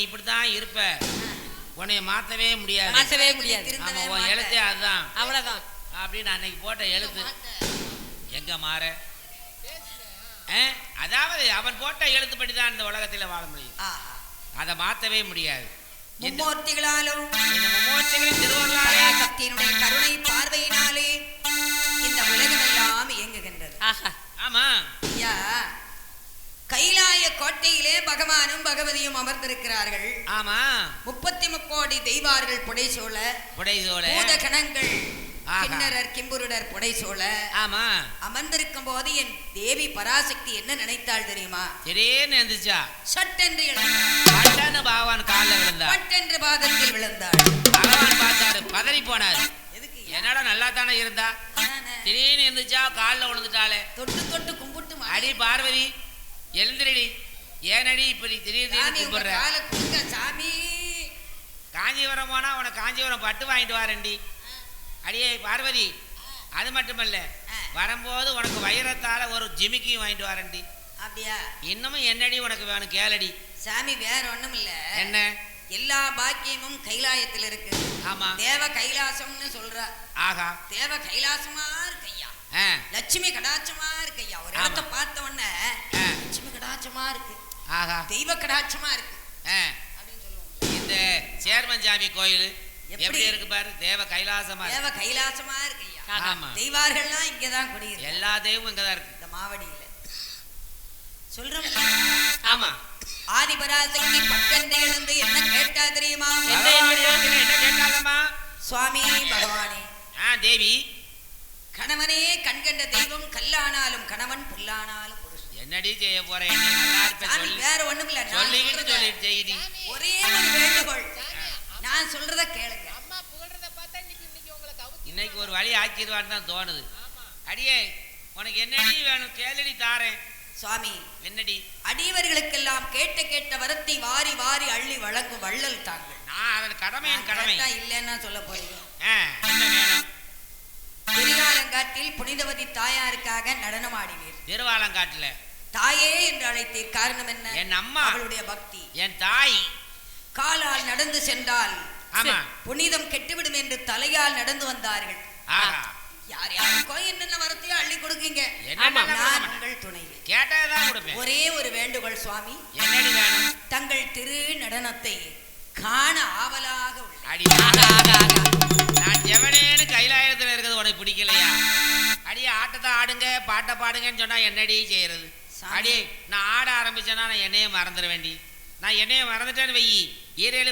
இப்படிதான் இருப்ப, உன்னைய மாத்தவே முடியாது. ஆமா, உன் எழுத்தே அதுதான், அவ்வளவுதான் அப்படின்னு அன்னைக்கு போட்ட எழுத்து எங்க மாற. அதாவது அவன் போட்ட எழுத்துப்படி தான் இந்த உலகத்தில் வாழ முடியும். அதை மாத்தவே முடியாது. மும்மூர்த்திகளாலும் திருவருளாலே சக்தியினுடைய கருணை பார்வையினாலே இந்த உலகம் எல்லாம் இயங்குகின்றது. ஆமா ஐயா, கைலாய கோட்டையிலே பகவானும் பகவதியும் அமர்ந்திருக்கிறார்கள். ஆமா, 33 தெய்வார்கள் புடைசூழ, பூத கணங்கள் கிண்ணறர் கிம்புருடர் புடைசூழ ஆமா அமர்ந்திருக்கும் போது என் தேவி பராசக்தி என்ன நினைத்தாள் தெரியுமா? திடீர்னு எந்திரிச்சா, சட்டென்று எழுந்தாள். பகவான் காலில் விழுந்தாள், சட்டென்று பாதத்தில் விழுந்தாள். பகவான் பார்த்தாரு, பதறி போனாரு. என்னடா நல்லா தானே இருந்தா, திடீர்னு எந்திரிச்சா காலில் விழுந்துட்டாளே. தொட்டு தொட்டு கும்பிட்டு, அடி பார்வதி எழுந்திரடி, ஏனடி இப்படி திடீர்னு கும்பிடுற? சாமி, காஞ்சிபுரம் போனா உனக்கு காஞ்சிபுரம் பட்டு வாங்கிட்டு வாரண்டி. அடியே பார்வதி, அது மட்டுமல்ல, வரும்போது உனக்கு வைரத்தால ஒரு ஜிமிக்கியும் வாங்கிட்டு வரண்டி. அப்படியா? இன்னமும் என்னடி உனக்கு வேணும் கேளடி. சாமி, வேற ஒண்ணும் இல்ல. என்ன? எல்லா பாக்கியமும் கைலாயத்தில் இருக்கு. ஆமா, தேவ கைலாசம்னு சொல்ற. ஆகா, தேவ கைலாசமா இருக்கையா, லட்சுமி கடாட்சமா இருக்கையா. ஒரு இடத்தை பார்த்த உடனே லட்சுமி கடாட்சமா இருக்கு, ஆகா, தெய்வ கடாட்சமா இருக்கு அப்படின்னு சொல்லுவோம். இந்த சேர்மஞ்சாமி கோயில் எப்படி இருக்கு பாரு, தேவ கைலாசமா, தேவ கைலாசமா இருக்கையா. ஆமா, தெய்வார்கள்லாம் இங்கதான் குடியிருக்கு. எல்லா தெய்வமும் இங்கதான் இருக்கு, இந்த மாவடியில சொல்றோம். ஆமா, ஆதிபராசக்தி பட்டென்று எழுந்து என்ன கேட்டா தெரியுமா? என்ன கேட்டாங்கம்மா? சுவாமி பகவானே, தேவி, கணவனே கண்கண்ட தெய்வம், கல்லானாலும் கணவன், புல்லானாலும் புருஷன். என்னடி செய்ய போறேன்? நல்லா இருப்ப, வேற ஒண்ணும் இல்ல, சொல்லிட்டு செய்தி. ஒரே ஒரு வேண்டுகோள், நான் சொல்றத கேளுங்க. இன்னைக்கு ஒரு வழி ஆக்கிடுவான்னு தான் தோணுது. அடியே, உனக்கு என்னடி வேணும் கேளடி, தாரேன். சுவாமி, என்னடி? அடியவர்களுக்கெல்லாம் கேட்ட கேட்ட வரத்தை வாரி வாரி அள்ளி வழங்கும் வள்ளல் தாங்கள். நான் அதன் கடமை இல்லைன்னா சொல்ல போறீங்க. என்ன வேணும்? திருவாலங்காட்டில் புனிதவதி தாயாருக்காக நடனம் ஆடினீர். திருவாலங்காட்டுல தாயே என்று அழைத்தீர். காரணம் என்ன? என் அம்மா, அவளுடைய பக்தி. என் தாய் காலால் நடந்து சென்றால் புனிதம் கெட்டுவிடும் என்று தலையால் நடந்து வந்தார்கள். யார் யாருக்கோ என்னென்ன வரத்தையோ அள்ளி கொடுக்கீங்க, நான் உங்கள் துணை. கேட்டதான் கொடுப்பேன். ஒரே ஒரு வேண்டுகோள் சுவாமி. என்னடி வேணும்? தங்கள் திரு நடனத்தை காண ஆவலாக உள்ளது. நான் ஜெவனேன்னு கைலாயத்துல இருக்கிறது உனக்கு பிடிக்கலையா? அடியே, ஆட்டத்தை ஆடுங்க, பாட்டை பாடுங்கன்னு சொன்னா என்னடி செய்யறது? அடி, நான் ஆட ஆரம்பிச்சேன்னா நான் என்னையே மறந்துட வேண்டி. நான் என்னைய மறந்துட்டேன்னு வெயி,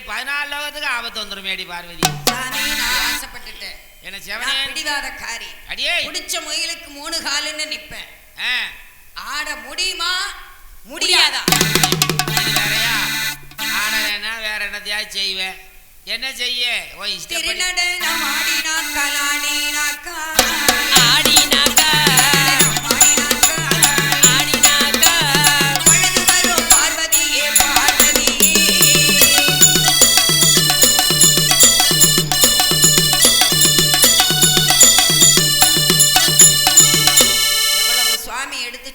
14 லோகத்துக்கு ஆபத்து வந்துடும். மேடி பார்வதி, நான் ஆசைப்பட்டுட்டேன். என்ன செவனே பிடிவாதக்காரி. அடியே, பிடிச்ச முயலுக்கு 3 காலுன்னு நிப்பேன். ஆட முடியுமா முடியாதா? வேறையா? ஆடலைன்னா வேற என்னத்தையா செய்வேன்? என்ன செய்ய? ஓ இஷ்டம். திருநடனம் ஆடினாக்கா ஆடினாக்கா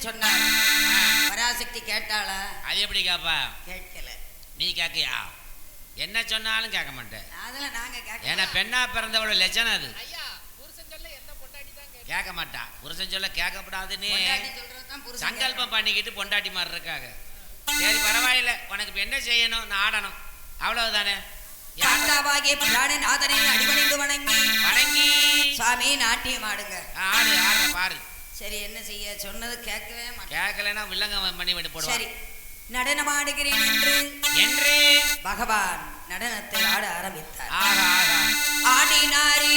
சொன்னார். பராசக்தி கேட்டாளா? அது எப்படி கேப்பா? கேட்கல. நீ கேட்கியா? என்ன சொன்னாலும் கேட்க மாட்டேன். அதெல்லாம் நாங்க கேட்க. ஏன்னா பெண்ணா பிறந்தவள லட்சணம் அது. கேட்க மாட்டா. புருஷன் சொல்ல கேட்கப்படாதுன்னு சங்கல்பம் பண்ணிக்கிட்டு பொண்டாட்டி மாதிரி இருக்காங்க. சரி பரவாயில்ல, உனக்கு என்ன செய்யணும்? நான் ஆடணும், அவ்வளவுதானே. அடிபணிந்து வணங்கி வணங்கி சாமி நாட்டியம் ஆடுங்க. ஆடு, ஆடுற பாரு. சரி, என்ன செய்ய? சொன்னது கேட்கவே மாட்டேன். கேட்கலன்னா வில்லங்க பண்ணி விட்டு போடுவான். சரி, நடனமாடுகிறேன் என்று பகவான் நடனத்தை ஆட ஆரம்பித்தார். ஆடினாரே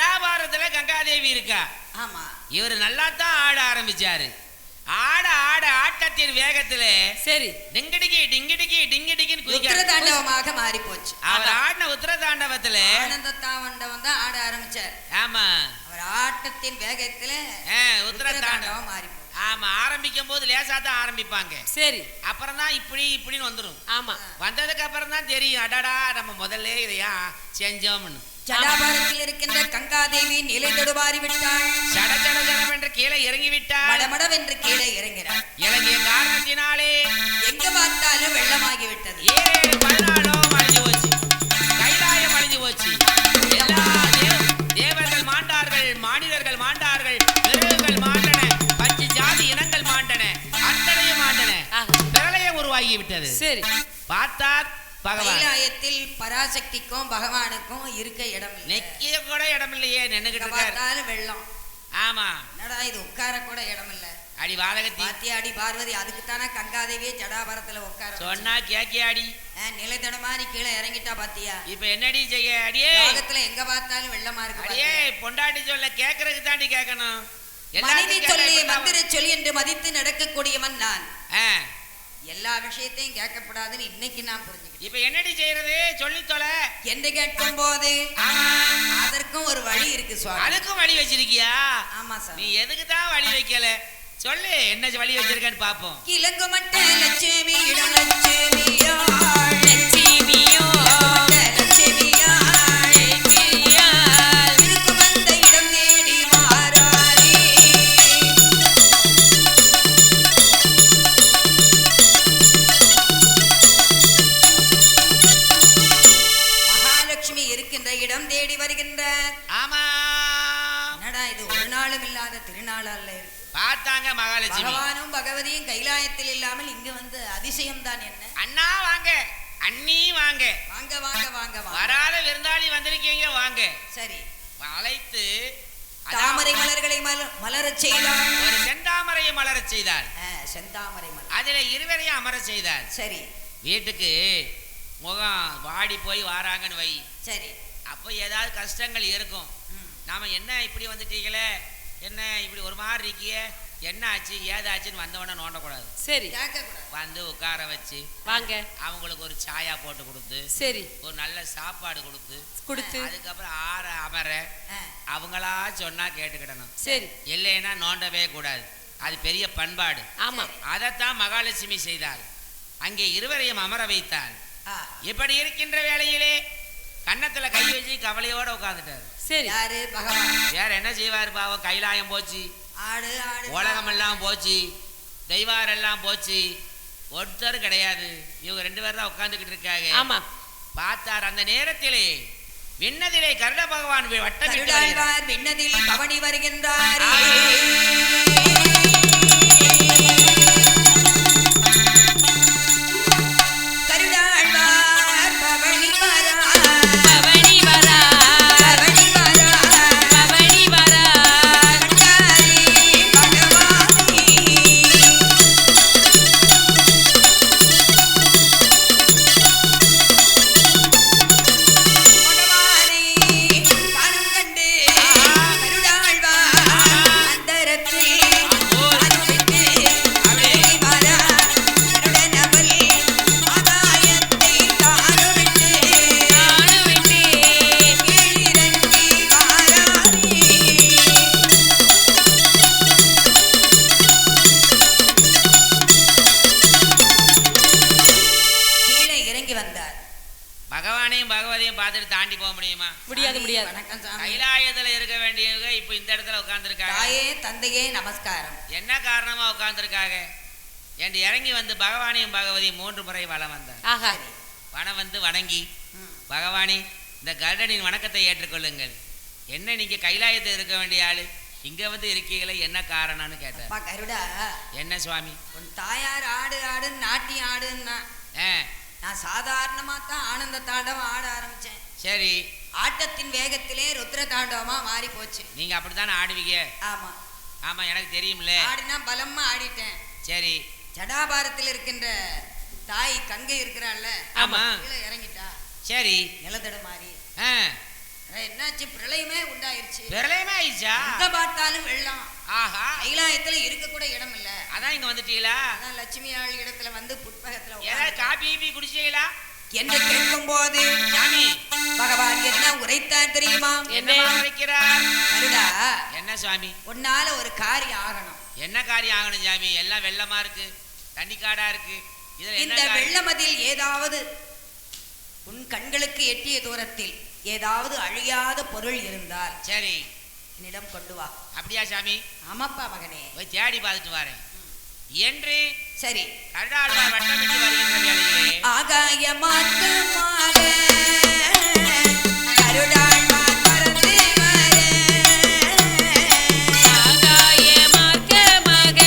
ஜடாபாரத்துல கங்காதேவி இருக்கா. ஆமா. இவர் நல்லா தான் ஆட ஆரம்பிச்சாரு. ஆட ஆட ஆட்டத்தின் வேகத்துல சரி டிங்கிடிக்கி டிங்கிடிக்கி டிங்கிடிக்கின்னு குதிக்க உத்திரதாண்டவமாக மாறி போச்சு. அவர் ஆடின உத்திரதாண்டவத்துல ஆனந்த தாண்டவம் தான் ஆட ஆரம்பிச்சார். ஆமா அவர் ஆட்டத்தின் வேகத்துல உத்திரதாண்டவம் மாறி போச்சு. ஆமா ஆரம்பிக்கும் போது லேசா தான் ஆரம்பிப்பாங்க. சரி அப்புறம் தான் இப்படின்னு வந்துடும். ஆமா வந்ததுக்கு அப்புறம் தான் தெரியும் அடடா நம்ம முதல்ல இதையா செஞ்சோம்னு. ஜடாபாரத்தில் இருக்கின்ற கங்காதேவி நிலை தடுமாறி விட்டாள். சட சட சடவென்று கீழே இறங்கி விட்டாள். மடமடவென்று கீழே இறங்கிறாள். இறங்கிய காரணத்தினாலே எங்க பார்த்தாலும் வெள்ளமாகி விட்டது. 7 அழிஞ்சு போச்சு. கைலாயம் அழிஞ்சு போச்சு. எல்லா தேவர்கள் மாண்டார்கள், மானிடர்கள் மாண்டார்கள், மிருகங்கள் மாண்டன, பஞ்சு ஜாதி இனங்கள் மாண்டன, அத்தனையும் மாண்டன. பிரளயம் உருவாகி விட்டது. சரி பார்த்தார் பகவான். கைலாயத்தில் பராசக்திக்கும் பகவானுக்கும் இருக்க இடம் இல்லை. நெக்கிய கூட இடம் இல்லையே, நின்னுகிட்டு இருக்காரு. பார்த்தாலும் வெள்ளம். ஆமா என்னடா இது உட்கார கூட இடம் இல்ல. அடி வாதகத்தி பாத்தியா அடி பார்வதி, அதுக்கு தானே கங்காதேவியே ஜடாபாரத்துல உட்கார சொன்னா கேக்கியாடி. நிலை தடுமாறி கீழே இறங்கிட்டா பாத்தியா. இப்ப என்னடி செய்ய அடியே? லோகத்துல எங்க பார்த்தாலும் வெள்ளமா இருக்கு. அடியே பொண்டாட்டி சொல்ல கேக்குறதுக்கு தாண்டி கேட்கணும். மனைவி சொல்லி மந்திர சொல்லி என்று மதித்து நடக்கக்கூடியவன் நான். எல்லா விஷயத்தையும் கேட்கப்படாதுன்னு இன்னைக்கு நான் புரிஞ்சுக்கிட்டேன். இப்ப என்னடி செய்யறது சொல்லி தொலை என்று கேட்கும் போது அதற்கும் ஒரு வழி இருக்கு சுவாமி. அதுக்கும் வழி வச்சிருக்கியா? ஆமா சார். நீ எதுக்கு தான் வழி வைக்கல சொல்லு, என்ன வழி வச்சிருக்கன்னு பாப்போம். கிழங்கு மட்ட லட்சுமி இடம் லட்சுமியோ லட்சுமியோ இடம் தேடி வருகின்றார். ஆமா என்னடா இது ஒரு நாளும் இல்லாத திருநாள் அல்ல இருக்கு. பார்த்தாங்க மகாலட்சுமி. பகவானும் பகவதியும் கைலாயத்தில் இல்லாமல் இங்க வந்து அதிசயம் தான் என்ன. அண்ணா வாங்க, அண்ணி வாங்க, வாங்க வாங்க வாங்க வாங்க. வராத விருந்தாளி வந்திருக்கீங்க வாங்க. சரி அழைத்து தாமரை மலர்களை மலரச் செய்தார். ஒரு செந்தாமரையை மலரச் செய்தார். செந்தாமரை மலர் அதுல இருவரையும் அமர செய்தார். சரி வீட்டுக்கு முகம் வாடி போய் வாராங்கன்னு வை. சரி அப்போ ஏதாவது கஷ்டங்கள் இருக்கும். நாம என்ன இப்படி வந்துட்டீங்களே, என்ன இப்படி ஒரு மாதிரி இருக்கிய, என்ன ஆச்சு ஏதாச்சுன்னு வந்தவொடனே நோண்டக்கூடாது. சரி வந்து உட்கார வச்சு வாங்க, அவங்களுக்கு ஒரு சாயா போட்டு கொடுத்து, சரி ஒரு நல்ல சாப்பாடு கொடுத்து அதுக்கப்புறம் அமர அவங்களா சொன்னா கேட்டுக்கிடணும். சரி இல்லைன்னா நோண்டவே கூடாது. அது பெரிய பண்பாடு. ஆமா அதைத்தான் மகாலட்சுமி செய்தாள். அங்கே இருவரையும் அமர வைத்தாள். இப்படி இருக்கின்ற வேளையிலே கன்னத்துல கை வச்சு கவலையோட உட்கார்ந்துட்டாரு. சரி யாரு? பகவான். வேற என்ன செய்வாரு பாவம்? கைலாயம் போச்சு, ஆடு ஆடு உலகம் எல்லாம் போச்சு, தெய்வார் எல்லாம் போச்சு, ஒருத்தர் கிடையாது. இவங்க 2 பேர் தான் உட்கார்ந்துகிட்டு இருக்காங்க. ஆமா பார்த்தார் அந்த நேரத்திலே விண்ணதிலே கருட பகவான் வட்டம் விண்ணதில் பவனி வருகின்றார். தாண்டி போக முடியுமா? முடியாது முடியாது. கைலாயத்துல இருக்க வேண்டியவங்க இப்ப இந்த இடத்துல உட்கார்ந்துருக்காங்க. தாயே தந்தையே நமஸ்காரம். என்ன காரணமா உட்கார்ந்துருக்காங்க என்று இறங்கி வந்து பகவானையும் பகவதியும் 3 முறை வலம் வந்தார். வனம் வந்து வணங்கி, பகவானே இந்த கருடனின் வணக்கத்தை ஏற்றுக்கொள்ளுங்கள். என்ன நீங்க கைலாயத்தில் இருக்க வேண்டிய ஆளு இங்க வந்து இருக்கீங்களே, என்ன காரணம்னு கேட்டார். கருடா, என்ன சுவாமி? உன் தாயார் ஆடு ஆடு நாட்டியம் ஆடுன்னா நான் சாதாரணமா தான் ஆனந்த தாண்டவம் ஆட ஆரம்பிச்சேன். சரி, ஆட்டத்தின் வேகத்திலே ருத்ர தாண்டவமா மாறி போச்சு. நீங்க அப்படித்தானே ஆடுவீங்க? ஆமா ஆமா, எனக்கு தெரியும்ல. ஆடினா பலமா ஆடிட்டேன். சரி, ஜடாபாரத்தில் இருக்கின்ற தாய் கங்கை இருக்கிறாள்ல, ஆமா, கீழே இறங்கிட்டா. சரி, நிலத்தட மாறி என்னாச்சு? பிரளயமே உண்டாயிருச்சு. பிரளயமே ஆயிடுச்சா? எங்க பார்த்தாலும் வெள்ளம். ஆஹா, கைலாயத்துல இருக்க கூட இடம் இல்ல. அதான் இங்க வந்துட்டீங்களா? அதான் லட்சுமி ஆள் இடத்துல வந்து புட்பகத்துல ஏதாவது காபி கீபி குடிச்சீங்களா என்று கேட்கும் போது சாமி பகவான் என்ன உரைத்தார் தெரியுமா? என்ன உரைக்கிறார்? கருடா, என்ன சுவாமி? உன்னால ஒரு காரியம் ஆகணும். என்ன காரியம் ஆகணும் சாமி? எல்லாம் வெள்ளமா இருக்கு, தண்ணி காடா இருக்கு. இதுல என்ன இந்த காரியம்? வெள்ளமதில் ஏதாவது உன் கண்களுக்கு எட்டிய தூரத்தில் ஏதாவது அழியாத பொருள் இருந்தால் சரி என்னிடம் கொண்டு வா. அப்படியா சாமி? ஆமாப்பா மகனே. போய் தேடி பார்த்துட்டு வரேன் என்று சரி. கருடாழ்வார் வட்டமிட்டு வருகின்ற வேளையிலே ஆகாய மார்க்கமாக கருடாழ்வார் பறந்து வர, ஆகாய மார்க்கமாக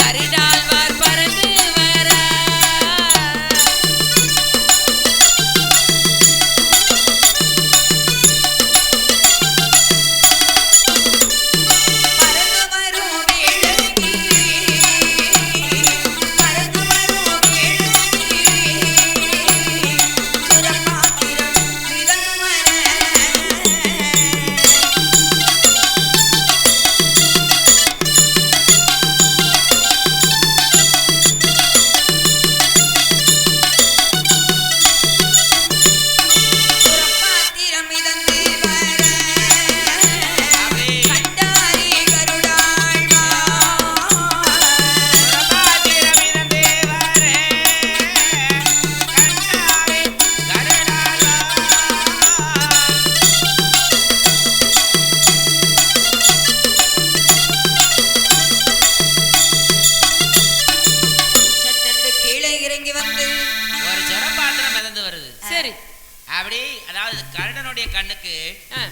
கருடாழ்வார் பறந்து வர, பறந்து வரும் வேளைக்கு, பறந்து வரும் வேளைக்கு சுரபாத்திரம் மிதந்து வர, சுரபாத்திரம் மிதந்து வர, கண்டாரே கருடாழ்வார். சுரபாத்திரமிதந்தே வரே, கண்டாரே கருடாழ்வார். சட்டென்று கீழே இறங்கி வந்து ஒரு சுரபாத்திரம் மிதந்து வருது. சரி. அப்படி அதாவது கருடனுடைய கண்ணுக்கு ஆ,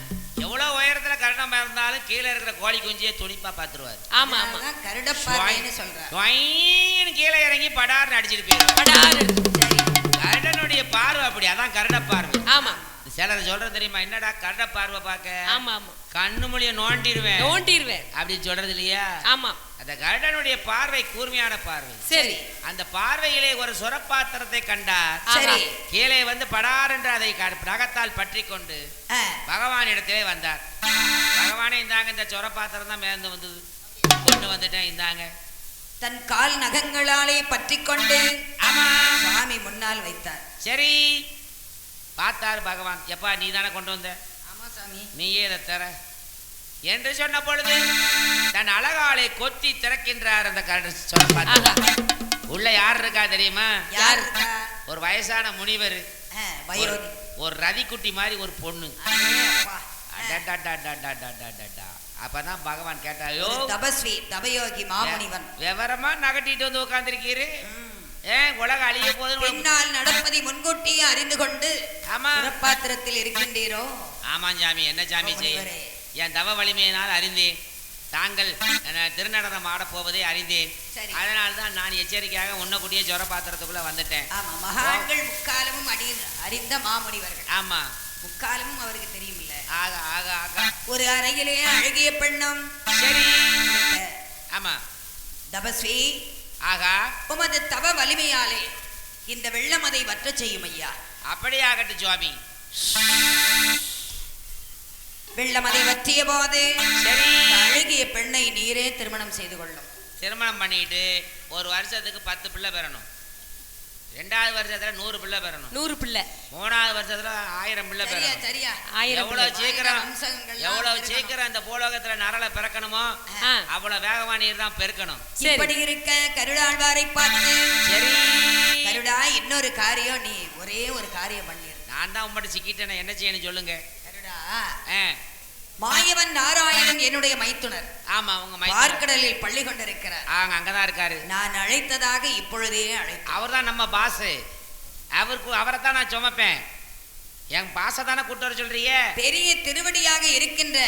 எவ்வளவு உயரத்துல கருடம் இருந்தாலும் கீழே இருக்கிற கோழி குஞ்சியை துணிப்பா பார்த்துருவாரு. ஆமா ஆமா. அதான் கருடப்பார்வைன்னு சொல்றார். தொய்ன்னு கீழே இறங்கி படார்னு அடிச்சிட்டு போயிடும். படாரு. சரி. கருடனுடைய பார்வை அப்படி, அதான் கருட பார்வை. ஆமா சிலர் சொல்றது தெரியுமா? என்னடா கருட பார்வை பார்க்க ஆமா ஆமா. கண்ணு மொழிய நோண்டிடுவேன் நோண்டிடுவேன். அப்படின்னு சொல்றது இல்லையா? ஆமா. அந்த கருடனுடைய பார்வை கூர்மையான பார்வை. சரி. அந்த பார்வையிலே ஒரு சுரப்பாத்திரத்தை கண்டார். சரி. கீழே வந்து படார் என்று அதை நகத்தால் பற்றி கொண்டு ஆ, பகவான் இடத்திலே வந்தார். பகவானே இந்தாங்க, இந்த சுரப்பாத்திரம் தான் மேந்து வந்தது, கொண்டு வந்துட்டேன், இந்தாங்க. தன் கால் நகங்களாலே பற்றி கொண்டு ஆமா சுவாமி முன்னால் வைத்தார். சரி பார்த்தார் பகவான். எப்பா நீ தானே கொண்டு வந்த, ஆமா சாமி. நீயே இதை தர என்று சொன்ன பொழுது தன் அழகாலை கொத்தி திறக்கின்றார் அந்த சுரப்பாத்திரம். உள்ள யார் இருக்கா தெரியுமா? யார் இருக்கா? ஒரு வயசான முனிவர், ஆ, வயோதி. ஒரு ரதிக்குட்டி மாதிரி ஒரு பொண்ணு. அடே அப்பா. அடடடடடடடடடா. அப்பதான் பகவான் கேட்டாயோ, ஒரு தபஸ்வி தபயோகி மாமுனிவன். விவரமா நகட்டிட்டு வந்து உட்கார்ந்திருக்கீரு. ம். ஏன் உலக அழிய போது? பின்னால் நடப்பதை முன்கூட்டியே அறிந்து கொண்டு ஆமா சுரப்பாத்திரத்தில் இருக்கின்றீரோ? ஆமா சாமி. என்ன சாமி செய்ய? முனிவரே. என் தவ வலிமையினால் அறிந்தேன், தாங்கள் திருநடனம் ஆட போவதை அறிந்தேன். சரி. அதனால்தான் நான் எச்சரிக்கையாக உன்னக்குட்டியே ஜொர பாத்திரத்துக்குள்ள வந்துட்டேன். ஆமா, மகான்கள் முக்காலமும் அறிந்த மாமுனிவர்கள். ஆமா, முக்காலமும் அவருக்கு தெரியும் இல்ல. ஆக ஆக ஆக ஒரு அறையிலே அழகிய பெண்ணும் சரி. இருக்க. ஆமா தபஸ்வி, ஆகா, உமது தவ வலிமையாலே இந்த வெள்ளம் அதை வற்ற செய்யும் ஐயா. அப்படியே ஆகட்டும் சுவாமி. வெள்ளம் அதை வற்றிய போது சரி. இந்த அழகிய பெண்ணை நீரே திருமணம் செய்து கொள்ளும். திருமணம் பண்ணிட்டு ஒரு வருஷத்துக்கு 10 பிள்ளை பெறணும். 2வது வருஷத்துல 100 பிள்ளை பெறணும். 100 பிள்ளை. 3வது வருஷத்துல 1000 பிள்ளை சரியா பெறணும். சரியா? 1000 எவ்வளவு சீக்கிரம் வம்சங்கள் எவ்வளவு சீக்கிரம் இந்த பூலோகத்துல நரலை பிறக்கணுமோ ஆ, அவ்வளவு வேகமா நீர் தான் பெருக்கணும். சரி. இப்படி இருக்க கருடாழ்வாரை பார்த்து, சரி, கருடா இன்னொரு காரியம், நீ ஒரே ஒரு காரியம் பண்ணிரு. நான் தான் உம்மட்ட சிக்கிட்டேன், என்ன செய்யணும் சொல்லுங்க. கருடா, ஆ, மாயவன் நாராயணன் என்னுடைய மைத்துனர் ஆமா உங்க மைத்துனர். பார்க்கடலில் பள்ளி கொண்டிருக்கிறார். அங்கதான் இருக்காரு. நான் அழைத்ததாக இப்பொழுதே அழைத்தேன். அவர் தான் நம்ம பாஸ். அவரை தான் நான் சுமப்பேன். என் பாச தானே கூட்டு வர சொல்றீங்க. பெரிய திருவடியாக இருக்கின்ற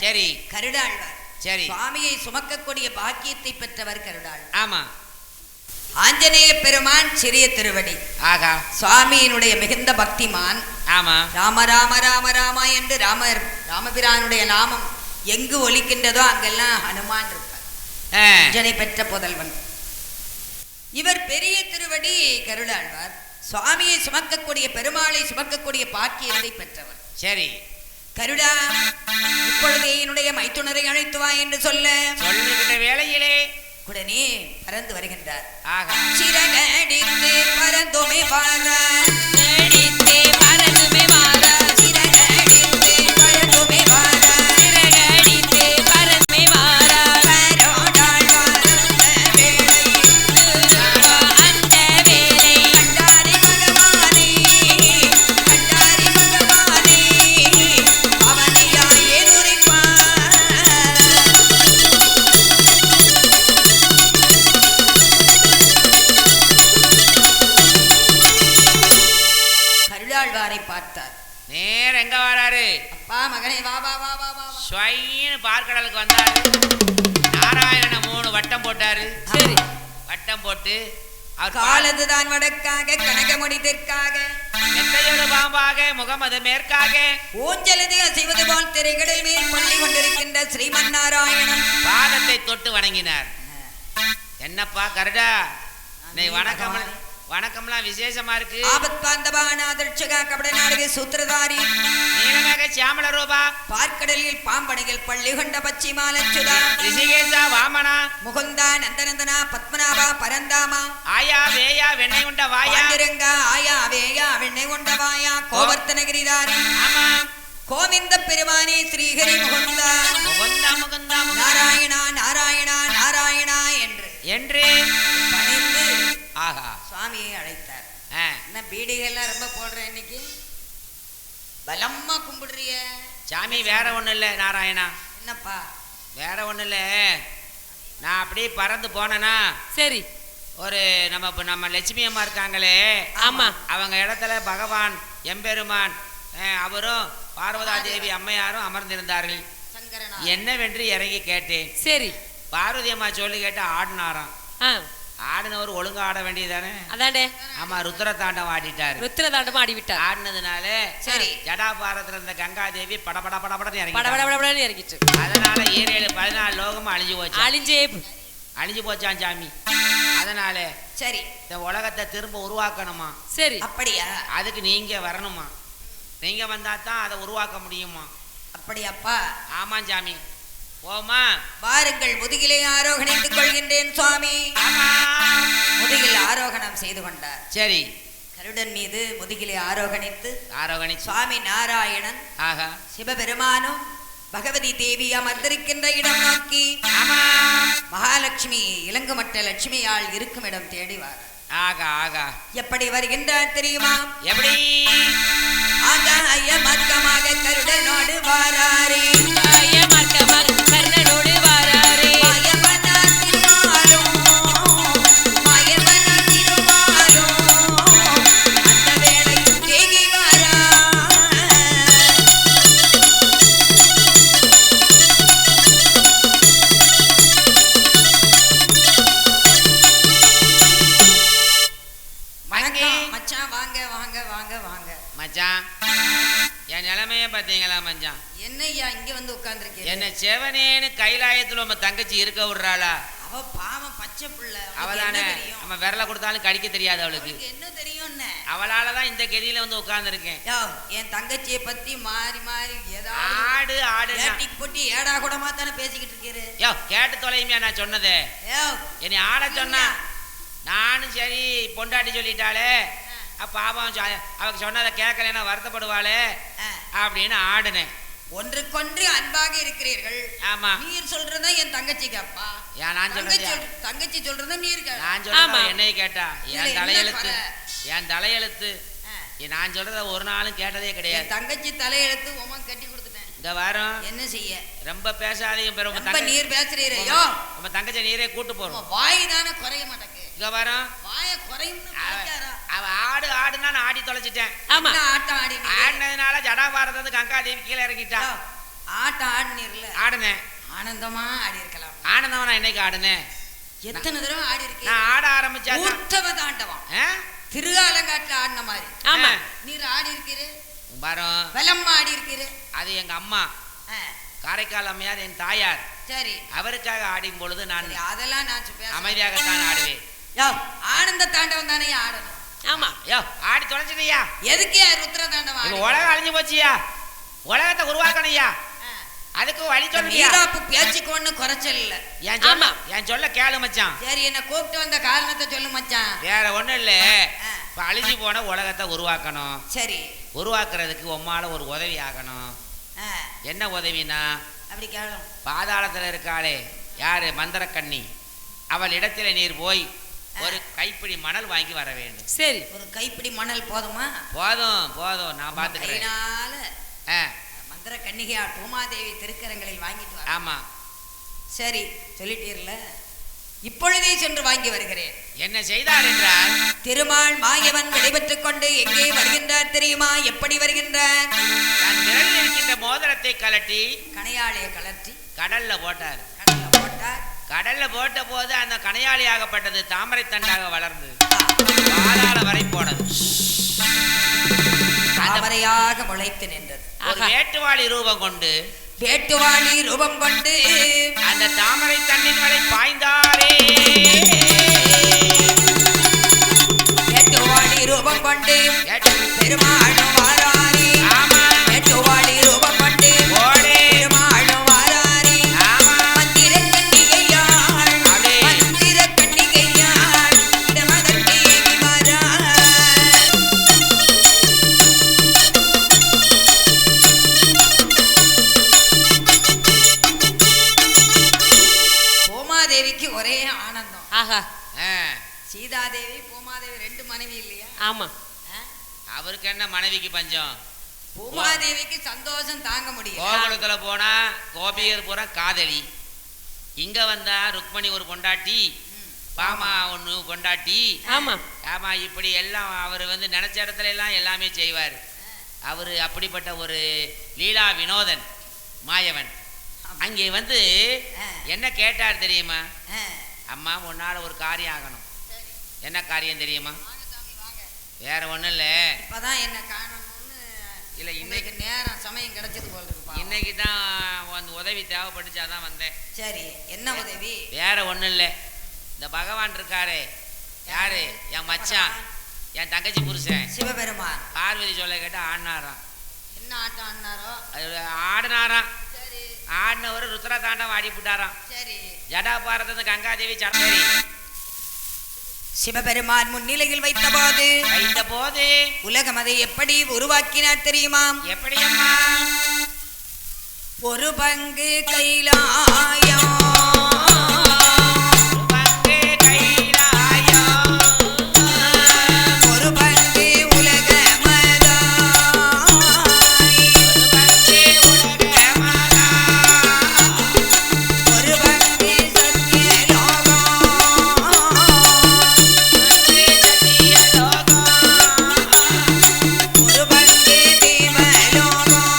சரி கருடாழ்வார் சரி. சுவாமியை சுமக்கக்கூடிய பாக்கியத்தை பெற்றவர் கருடாழ்வார். ஆமா, ஆஞ்சநேய பெருமான் சிறிய திருவடி. ஆகா, சுவாமியினுடைய மிகுந்த பக்திமான். ஆமா, ராம ராம ராம ராமா என்று ராமபிரானுடைய நாமம் எங்கு ஒலிக்கின்றதோ அங்கெல்லாம் ஹனுமான் இருப்பார். அஞ்சனை பெற்ற புதல்வன் இவர். பெரிய திருவடி கருடாழ்வார். சுவாமியை சுமக்கக்கூடிய பெருமாளை சுமக்கக்கூடிய பாக்கியத்தை பெற்றவர். சரி கருடா, இப்பொழுதே என்னுடைய மைத்துனரை அழைத்து வா என்று சொல்லுகிற வேளையிலே உடனே பறந்து வருகின்றார். ஆகா சிறகடித்து பறந்துமே வாரா, நடித்தே பறந்துமே வாரா, சிறகடித்து பறந்துமே வாரா, சிறகடித்தே பறந்துமே வாரா, பரோடாள் வாரந்த வேளையில் அந்த வேலை கண்டாரி பகவானே, கண்டாரி பகவானே, அவனையாய் ஏனுரைப்பார். கருடாழ்வாரை பார்த்தார். நேர எங்க வராரு? அப்பா மகனே வா வா வா வா வா. ஸ்வைன்னு பார்க்கடலுக்கு வந்தாரு. நாராயணனை 3 வட்டம் போட்டாரு. சரி வட்டம் போட்டு அவர் காலதுதான் வடக்காக, கனகமுடி தெற்காக, மெத்தையொரு பாம்பாக, முகமது மேற்காக, ஊஞ்சலதை அசைவது போல் திரைகளில் மேல் பள்ளி கொண்டிருக்கின்ற ஸ்ரீமன் நாராயணன் பாதத்தை தொட்டு வணங்கினார். என்னப்பா கருடா, நீ வணக்கம் வணக்கம்லாம் விசேஷமா இருக்கு. ஆபத் பாந்தபானாதர்ஷகா கபட நாடக சூத்திரதாரி நீலமேக சியாமல ரூபா, பார்க்கடலில் பாம்பனைகள் பள்ளி கொண்ட பச்சிமாலச்சுதா, ரிஷிகேசா வாமனா, முகுந்தா நந்தநந்தனா பத்மநாபா பரந்தாமா, ஆயா வேயா வெண்ணெய் உண்ட வாயா, பாண்டிரங்கா ஆயா வேயா வெண்ணை கொண்டவாயா, கோவர்த்தனகிரிதாரி ஆமா கோவிந்த பெருமானே ஸ்ரீஹரி முகுந்தா முகுந்தா முகுந்தா நாராயணா நாராயணா நாராயணா என்று பணிந்து ஆஹா சுவாமியை அழைத்தார். ஆ, என்ன பீடிகள்லாம் ரொம்ப போடுறேன் இன்னைக்கு, பலம்மா கும்பிடுறிய சாமி வேற ஒண்ணும் இல்ல நாராயணா, என்னப்பா வேற ஒண்ணும் இல்ல. நான் அப்படியே பறந்து போனேனா சரி ஒரு நம்ம லட்சுமி அம்மா இருக்காங்களே, ஆமா அவங்க இடத்துல பகவான் எம்பெருமான் அவரும் பார்வதா தேவி அம்மையாரும் அமர்ந்திருந்தார்கள். சங்கரனா என்னவென்று இறங்கி கேட்டேன். சரி பார்வதி அம்மா சொல்லி கேட்டு ஆடினாராம். ஆ ஆடினவர் ஒழுங்கா ஆட வேண்டியதானே. அதானே ஆமா ருத்ர தாண்டம் ஆடிட்டாரு. ருத்ரதாண்டமா ஆடி விட்டார். ஆடினதுனால சரி ஜடாபாரத்துல இருந்த கங்கா தேவி படபட படபடன்னு இறங்கி, படபடபடன்னு இறங்கிட்டு அதனால 7-14 லோகமும் அழிஞ்சு போச்சு. அழிஞ்சு போச்சான் சாமி. அதனால சரி இந்த உலகத்தை திரும்ப உருவாக்கணுமா, சரி அப்படியா, அதுக்கு நீங்க வரணுமா, நீங்க வந்தா தான் அதை உருவாக்க முடியுமா. அப்படியாப்பா, ஆமா சாமி. ஓமா வாருங்கள் முதுகிலே ஆரோகணித்துக் கொள்கின்றேன் சுவாமி. ஆமா முதுகில் ஆரோகணம் செய்து கொண்டார். சரி கருடன் மீது முதுகிலே ஆரோகணித்து ஆரோகணி சுவாமி நாராயணன் ஆகா சிவபெருமானும் பகவதி தேவி அமர்ந்திருக்கின்ற இடம் நோக்கி ஆமா மகாலட்சுமி இலங்குமட்ட லட்சுமியால் இருக்கும் இடம் தேடிவார். ஆகா ஆகா எப்படி வருகின்றார் தெரியுமா? எப்படி? ஆகாய மார்க்கமாக கருடனோடு வாராரே, மார்க்கமாக கர்ணனோடு வாராரே, மாயவனா திருமாலும், மாயவனா திருமாலும், அந்த வேளையில் தேகி வாரா. வணக்கம் மச்சான், வாங்க வாங்க வாங்க வாங்க. மச்சான் என் நிலைமைய பாத்தீங்களா மச்சான்? என்னய்யா இங்க வந்து உட்கார்ந்துருக்கீங்க? என்ன செவனேன்னு கைலாயத்துல உங்க தங்கச்சி இருக்க விடுறாளா? அவ பாவம் பச்சை புள்ள, அவதானே நம்ம விரல கொடுத்தாலும் கடிக்க தெரியாது அவளுக்கு. என்ன தெரியும்னு அவளாலதான் இந்த கெதியில வந்து உட்கார்ந்து இருக்கேன். என் தங்கச்சியை பத்தி மாறி மாறி ஆடு ஆடு ஏட்டிக்கு போட்டி ஏடா கூடமா தானே பேசிக்கிட்டு இருக்கீரு. யோ கேட்டு தொலைமையா நான் சொன்னதே? என்னை ஆட சொன்னா நானும் சரி பொண்டாட்டி சொல்லிட்டாளே பாவம் அவக்கு சொன்னதை கேட்கலன்னா வருத்தப்படுவாளே அப்படின்னு ஆடுனேன். ஒன்றுக்கொன்று அன்பாக இருக்கிறீர்கள். ஆமா நீர் சொல்றதா என் தங்கச்சிக்கு அப்பா, நான் சொல்றேன் தங்கச்சி சொல்றதா நீர் நான் சொல்றேன். என்னைய கேட்டா என் தலையெழுத்து, என் தலையெழுத்து. நான் சொல்றத ஒரு நாளும் கேட்டதே கிடையாது. தங்கச்சி தலையெழுத்து உமன் கட்டி கொடுத்துட்டேன். இந்த வாரம் என்ன செய்ய? ரொம்ப பேசாதீங்க. ரொம்ப நீர் பேசுறீரோ? நம்ம தங்கச்சி நீரே கூட்டு போறோம். வாய் தானே குறைய மாட்டேங்க. இங்க வாரம் வாய குறையும். அவ ஆடு ஆடுனா நான் ஆடி தொலைச்சிட்டேன். ஆமா ஆட்டம் ஆடி ஆடினதுனால ஜடாபாரத வந்து கங்கா தேவி கீழே இறங்கிட்டா. ஆட்டம் ஆடினீர்ல? ஆடுனேன். ஆனந்தமா ஆடி இருக்கலாம். ஆனந்தமா நான் என்னைக்கு ஆடுனேன்? எத்தனை தடவை ஆடி இருக்கேன். நான் ஆட ஆரம்பிச்சா உத்தவ தாண்டவம் திருஆலங்காட்டுல ஆடின மாதிரி. ஆமா நீர் ஆடி இருக்கிறே வரோம். வெள்ளம்மா ஆடி இருக்கிறே. அது எங்க அம்மா காரைக்கால் அம்மையார், என் தாயார். சரி அவருக்காக ஆடும் பொழுது நான் அதெல்லாம் நான் அமைதியாகத்தான் ஆடுவேன். ஆனந்த தாண்டவம் தானே ஆடணும். ஆமா யோ ஆடி தொலைச்சிட்டியா? எதுக்கே ருத்ர தாண்டவம் இது உலகம் அழிஞ்சு போச்சியா? உலகத்தை உருவாக்கணையா? அதுக்கு வழி சொல்லுறியா? வீராப்பு பேச்சுக்கு ஒண்ணு குறைச்சல் இல்ல. என் சொல்ல கேளு மச்சான். சரி என்ன கூப்பிட்டு வந்த காரணத்தை சொல்லு மச்சான். வேற ஒண்ணும் இல்ல, இப்ப அழிஞ்சு போன உலகத்தை உருவாக்கணும். சரி, உருவாக்குறதுக்கு உம்மால ஒரு உதவி ஆகணும். என்ன உதவினா, அப்படி கேளும். பாதாளத்துல இருக்காளே யாரு, மந்திரக்கண்ணி, அவள் இடத்துல நீர் போய் ஒரு கைப்பிடி மணல் வாங்கி வர வேண்டும். சரி, ஒரு கைப்பிடி மணல் போதுமா? போதும் போதும், நான் பாத்துக்கிறேன். மந்திர கன்னிகையா பூமாதேவி திருக்கரங்களில் வாங்கிட்டு வர. ஆமா, சரி சொல்லிட்டீர்ல, இப்பொழுதே சென்று வாங்கி வருகிறேன். என்ன செய்தார் என்றால், திருமால் மாயவன் விடைபெற்றுக் கொண்டு எங்கே வருகின்றார் தெரியுமா? எப்படி வருகின்றார்? தன் விரலில் இருக்கின்ற மோதிரத்தை கலட்டி கணையாளியை கலட்டி கடல்ல போட்டார். கடல்ல போட்டார். கடல்ல போட்ட போது அந்த கணையாளி ஆகப்பட்டது தாமரை தண்டாக வளர்ந்து பாதாள வரை போனது. தாமரையாக முளைத்து நின்றது. ஒரு வேட்டுவாளி ரூபம் கொண்டு, வேட்டுவாளி ரூபம் கொண்டு அந்த தாமரை தண்ணின் வரை பாய்ந்தாரே. வேட்டுவாளி ரூபம் கொண்டு பெருமாளும் வாராரே. வேட்டுவாளி ரூபம் கொண்டு பெருமாளும் வாராரே. மந்திர கன்னிகையாள், மந்திர கன்னிகையாள் இடமதற்கு ஏகி வாரார். பூமாதேவிக்கு ஒரே ஆனந்தம். ஆஹா, சீதாதேவி பூமாதேவி ரெண்டு மனைவி இல்லையா? ஆமா. அவருக்கு என்ன மனைவிக்கு பஞ்சம்? பூமாதேவிக்கு சந்தோஷம் தாங்க முடியும். கோகுலத்துல போனா கோபியர் பூரா காதலி, இங்க வந்தா ருக்மணி ஒரு பொண்டாட்டி, பாமா ஒண்ணு பொண்டாட்டி. ஆமா ஆமா, இப்படி எல்லாம் அவர் நினைச்ச இடத்துல எல்லாம் எல்லாமே செய்வார். அவரு அப்படிப்பட்ட ஒரு லீலா வினோதன் மாயவன். அங்கே என்ன கேட்டார் தெரியுமா? அம்மா, உன்னால ஒரு காரியம் ஆகணும். என்ன காரியம் தெரியுமா? வேற ஒண்ணும் இல்ல, இப்பதான் என்ன காணணும்னு இல்ல, இன்னைக்கு நேரம் சமயம் கிடைச்சது போல இருக்கு. இன்னைக்கு தான் உதவி தேவைப்பட்டுச்சாதான் வந்தேன். சரி, என்ன உதவி? வேற ஒண்ணும் இல்ல, இந்த பகவான் இருக்காரு, யாரு, என் மச்சான், என் தங்கச்சி புருஷன் சிவபெருமான். பார்வதி சொல்ல கேட்டு ஆடினாராம். என்ன ஆட்டம் ஆடினாரோ? ஆடினாராம். சரி, ஆடினவர் ருத்ர தாண்டம் ஆடி விட்டாராம். சரி, ஜடா பாரத கங்காதேவி சரி சிவபெருமான் முன்னிலையில் வைத்த போது உலகம் அதை எப்படி உருவாக்கினார் தெரியுமா? எப்படி அம்மா? ஒரு பங்கு கைலாயம், ஒரு பங்கு உலகமதாய், ஒரு பங்கு சத்தியலோகம், ஒரு பங்கு தேவலோகம்.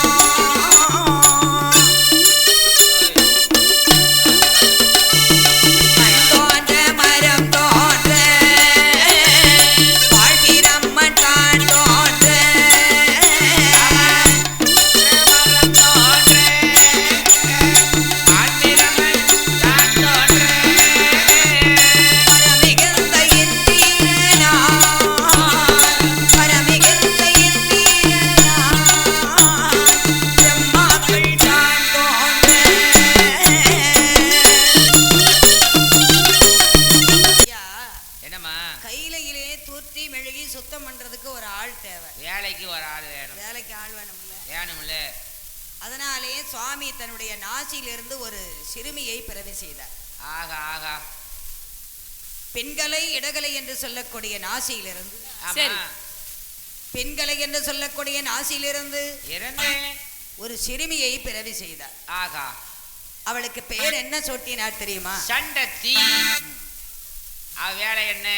மண் தோன்ற மரம் தோன்ற, வாழ்த்திரம்மன் தான் தோன்ற, பரமிகுந்த இந்திரனார், பரமிகுந்த இந்திரனார், பிரம்மாக்கள் தான் தோன்ற. ஐயா, என்னம்மா? கையிலே தூர்த்தி மெழுகி சுத்தம் பண்றதுக்கு ஒரு ஆள் தேவை. வேலைக்கு ஒரு ஆள் வேணும். வேலைக்கு ஆள் வேணும்ல. வேணும்ல. அதனாலே சுவாமி தன்னுடைய நாசியிலிருந்து ஒரு சிறுமியை பிறவி செய்தார். ஆகா ஆகா. பெண்களை இடகலை என்று சொல்லக்கூடிய நாசியிலிருந்து, சரி. பெண்களை என்று சொல்லக்கூடிய நாசியிலிருந்து இருந்து ஒரு சிறுமியை பிறவி செய்தார். ஆகா. அவளுக்கு பெயர் என்ன சூட்டினார் தெரியுமா? சண்டத்தி. அவ வேலை என்ன?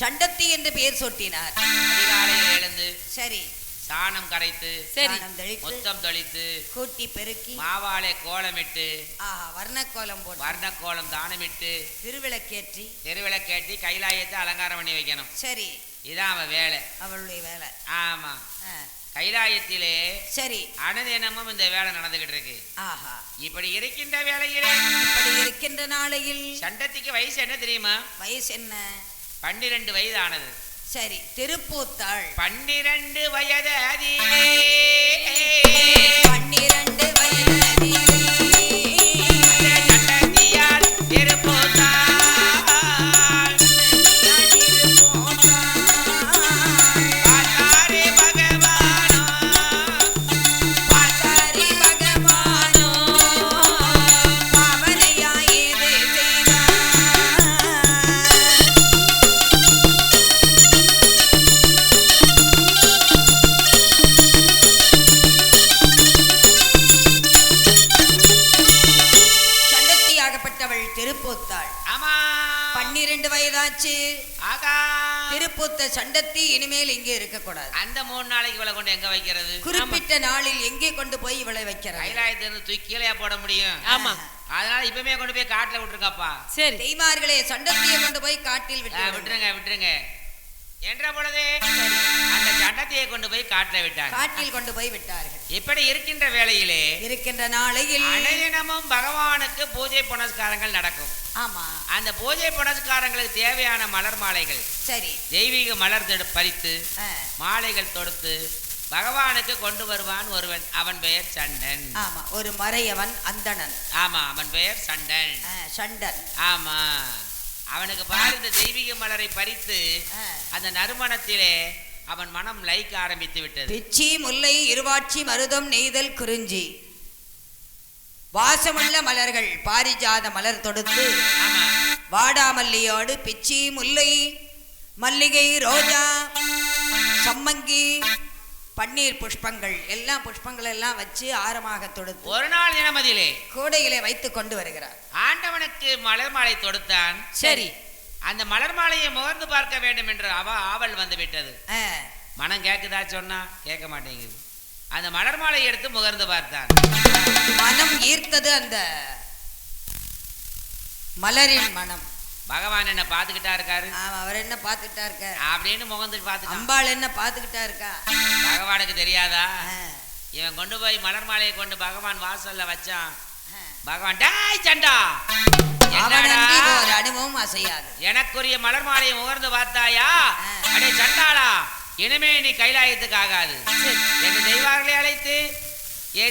சண்டத்தி என்று பெயர் சூட்டினார். அதிகாலையில் எழுந்து சரி, சாணம் கரைத்து, சரி, சாணம் தெளித்து, முத்தம் தெளித்து, கூட்டி பெருக்கி, மாவாளை கோலமிட்டு, வர்ணக்கோலம் போட்டு, வர்ணக்கோலம் தானமிட்டு, திருவிளக்கேற்றி, தெருவிளக்கேற்றி கைலாயத்தை அலங்காரம் பண்ணி வைக்கணும். சரி, இதான் அவ வேலை. அவளுடைய வேலை. ஆமா. ஆ, கைலாயத்திலே சரி, அனுதினமும் இந்த வேலை நடந்துகிட்டு இருக்கு. ஆஹா. இப்படி இருக்கின்ற வேளையிலே இப்படி இருக்கின்ற நாளையில் சண்டத்திக்கு வயசு என்ன தெரியுமா? வயசு என்ன? 12 வயது ஆனது. சரி, திருப்பூத்தாள் 12 வயது அதிலே 12 வயதிலே சண்டத்தியால் திருப்பூத்தாள் திருப்பூத்தாள். ஆமா, 12 வயதாச்சு. ஆகா, திருப்பூத்த சண்டத்தி இனிமேல் இங்கே இருக்க கூடாது. அந்த 3 நாளைக்கு இவளை கொண்டு எங்க வைக்கிறது? குறிப்பிட்ட நாளில் எங்கே கொண்டு போய் இவளை வைக்கிறது? கைலாயத்திலிருந்து தூக்கி கீழே போட முடியும். ஆமா, அதனால இப்பமே கொண்டு போய் காட்டுல விட்டுருக்கப்பா. சரி, தெய்வார்களே, சண்டத்தியை கொண்டு போய் காட்டில் விட்டுருங்க என்ற பொழுது அந்த சண்டத்தியை கொண்டு போய் காட்டில விட்டார். காட்டில் கொண்டு போய் விட்டார்கள். இப்படி இருக்கின்ற வேளையிலே இருக்கின்ற நாளையில் அனைதினமும் பகவானுக்கு பூஜை புனஸ்காரங்கள் நடக்கும். ஆமா, அந்த பூஜை புனஸ்காரங்களுக்கு தேவையான மலர் மாலைகள் சரி தெய்வீக மலர் பறித்து மாலைகள் தொடுத்து பகவானுக்கு கொண்டு வருவான் ஒருவன். அவன் பெயர் சண்டன். ஆமா, ஒரு மறையவன் அந்தணன். ஆமா, அவன் பெயர் சண்டன். சண்டன். ஆமா, அவனுக்கு பாரு இந்த தெய்வீக மலரை பறித்து அந்த நறுமணத்திலே அவன் மனம் லைக்க ஆரம்பித்து விட்டது. பிச்சி, முல்லை, இருவாட்சி, மருதம், நெய்தல், குறிஞ்சி, வாசமுள்ள மலர்கள் பாரிஜாத மலர் தொடுத்து வாடாமல்லியோடு பிச்சி, முல்லை, மல்லிகை, ரோஜா, சம்மங்கி, பன்னீர் புஷ்பங்கள் எல்லாம் புஷ்பங்கள் எல்லாம் வச்சு ஆரமாக தொடுத்து ஒரு நாள் தினமதியிலே கோடையிலே வைத்து கொண்டு வருகிறார். ஆண்டவனுக்கு மலர் மாலை தொடுத்தான். சரி, அந்த மலர் மாலையை முகர்ந்து பார்க்க வேண்டும் என்று ஆவல் வந்து விட்டது. மனம் கேக்குதா சொன்னா கேட்க மாட்டேங்குது. அந்த மலர் மாலையை எடுத்து முகர்ந்து பார்த்தான். மனம் ஈர்த்தது அந்த மலரின் மனம். பகவான் என்ன பாத்துக்கிட்டா இருக்காரு. அவர் என்ன பாத்துக்கிட்டா இருக்காரு அப்படின்னு முகந்து பார்த்து. அம்பாள் என்ன பாத்துக்கிட்டா இருக்கா. பகவானுக்கு தெரியாதா? இவன் கொண்டு போய் மலர் மாலையை கொண்டு பகவான் வாசல்ல வச்சான். பகவான் டேய் சண்டா, ஒரு அனுபவம் அசையாது. எனக்குரிய மலர் மாலையை முகர்ந்து பார்த்தாயா? அடே சண்டாளா, இனிமே நீ கைலாயத்துக்கு ஆகாது என்று தெய்வார்களை அழைத்து,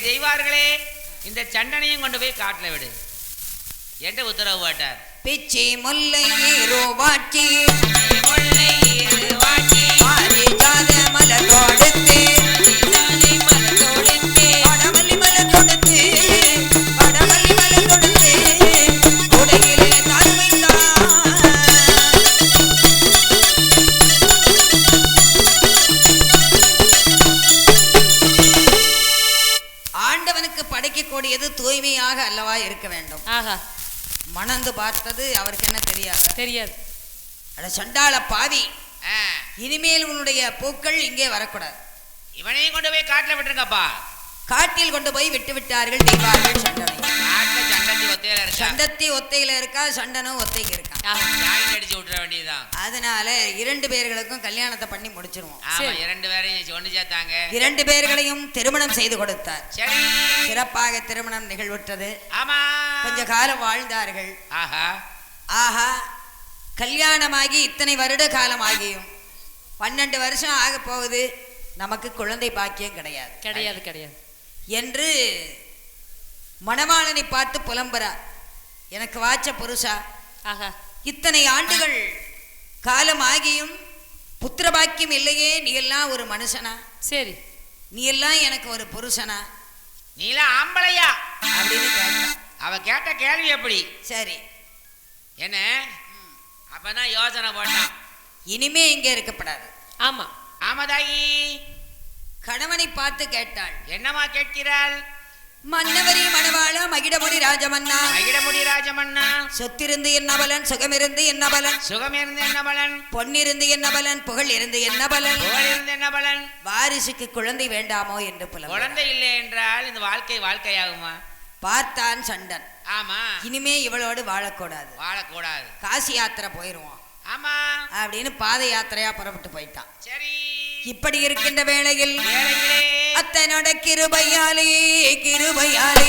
தெய்வார்களே இந்த சண்டனையும் கொண்டு போய் காட்டுல விடு என்று உத்தரவு போட்டார். பிச்சி, முல்லை, ரோவாட்சி, பாரிஜாத மலர் தொடுத்து வடமல்லி மலர் தொடுத்து வடமல்லி மலர் தொடுத்து உலகிலே தான் வைத்தான். ஆண்டவனுக்கு படைக்கக்கூடியது தூய்மையாக அல்லவா இருக்க வேண்டும். மணந்து பார்த்தது அவருக்கு என்ன தெரியாது. அட சண்டாள பாவி, இனிமேல் உன்னுடைய பூக்கள் இங்கே வரக்கூடாது. இவனையும் கொண்டு போய் காட்டுல விட்டுருங்கப்பா. காட்டில் கொண்டு போய் விட்டு விட்டார்கள் தெய்வார்கள் சண்டனை. சண்டத்தி ஒத்தையில இருக்கா, சண்டனும் ஒத்தைக்கு இருக்கா. அடிச்சு விட்டுற வேண்டியதுதான். அதனால 2 பேர்களுக்கும் கல்யாணத்தை பண்ணி முடிச்சிருவோம். 2 பேரையும் ஒண்ணு சேர்த்தாங்க. 2 பேர்களையும் திருமணம் செய்து கொடுத்தார். சரி, சிறப்பாக திருமணம் நிகழ்வுற்றது. ஆமா, கொஞ்ச காலம் வாழ்ந்தார்கள். ஆஹா, கல்யாணமாகி இத்தனை வருட காலம் ஆகியும் 12 வருஷம் ஆக போகுது, நமக்கு குழந்தை பாக்கியம் கிடையாது என்று மணவாளனை பார்த்து புலம்புறார். எனக்கு வாச்ச புருஷா, இத்தனை ஆண்டுகள் காலம் ஆகியும் புத்திர பாக்கியம் இல்லையே, நீ எல்லாம் ஒரு மனுஷனா? சரி, நீ எல்லாம் எனக்கு ஒரு புருஷனா? நீ எல்லாம் ஆம்பளையா அப்படின்னு கேட்டா. அவ கேட்ட கேள்வி எப்படி? சரி, என்ன அப்பதான் யோசனை போட்டான். இனிமே இங்கே இருக்கப்படாது. ஆமா, ஆமாதாயி. கணவனை பார்த்து கேட்டாள். என்னமா கேட்கிறாள்? மன்னவரி மணவாளா, மகிடமுடி ராஜமன்னா, சொத்திருந்து என்ன பலன், சுகமிருந்து என்ன பலன், பொன்னிருந்து என்ன பலன், புகழ் இருந்து என்ன பலன், வாரிசுக்கு குழந்தை வேண்டாமோ என்று புலம். குழந்தை இல்லை என்றால் இந்த வாழ்க்கையாகுமா? பார்த்தான் சண்டன். ஆமா, இனிமே இவளோடு வாழக்கூடாது. காசி யாத்திரை போயிருவோம். ஆமா அப்படின்னு பாத யாத்திரையா புறப்பட்டு போயிட்டான். சரி, இப்படி இருக்கின்ற வேளையில் அத்தனோட கிருபையாலே கருவுற்றாள்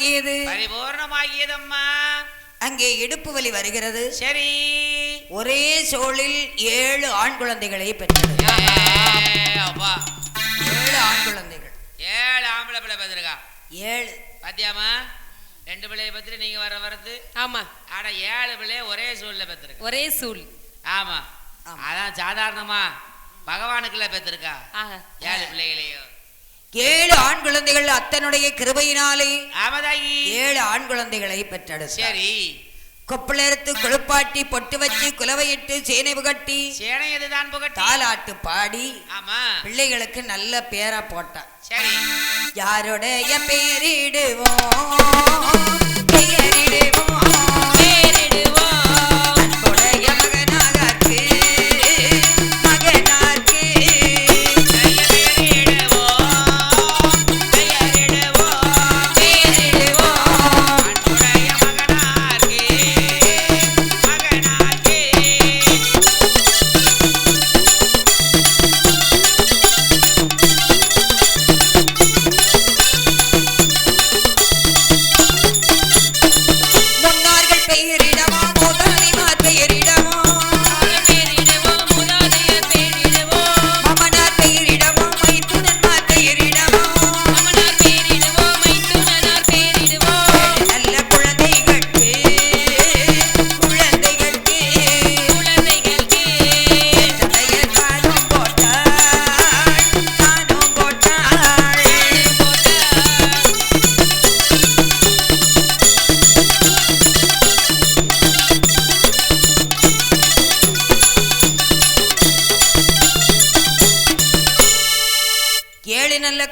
பரிபூர்ணமாகியது. பரிபூர்ணமாகியதம்மா. அங்கே இடுப்பு வலி வருகிறது. சரி. ஒரே சோளில் 7 ஆண் குழந்தைகளை பெற்றது. 7 ஆண் குழந்தைகள். 7 ஆம்பளை பிள்ளை பெற்றிருக்கா. 7 பாத்தியாமா? 2 பிள்ளைய பத்தி நீங்க வரது. ஆமா. ஆனா 7 பிள்ளைய ஒரே சூழ்ல பெற்றிருக்கா. ஒரே சூழ். ஆமா. அதான் சாதாரணமா பகவானுக்குள்ள பெற்றிருக்கா. 7 பிள்ளைகளையும். 7 ஆண் குழந்தைகள் அத்தனுடைய கிருபையினாலே 7 ஆண் குழந்தைகளை பெற்றெடுத்தார். சரி. கொப்பளத்து குளிப்பாட்டி பொட்டு வச்சு குலவையிட்டு சேனை புகட்டி சேனை எதுதான் புகட்டி தாலாட்டு பாடி ஆமா பிள்ளைகளுக்கு நல்ல பேரா போட்டா. சரி. யாருடைய பேரிடுவோம் பேரிடுவோம் அன்புடைய மகனாகற்கு மகனார்க்கு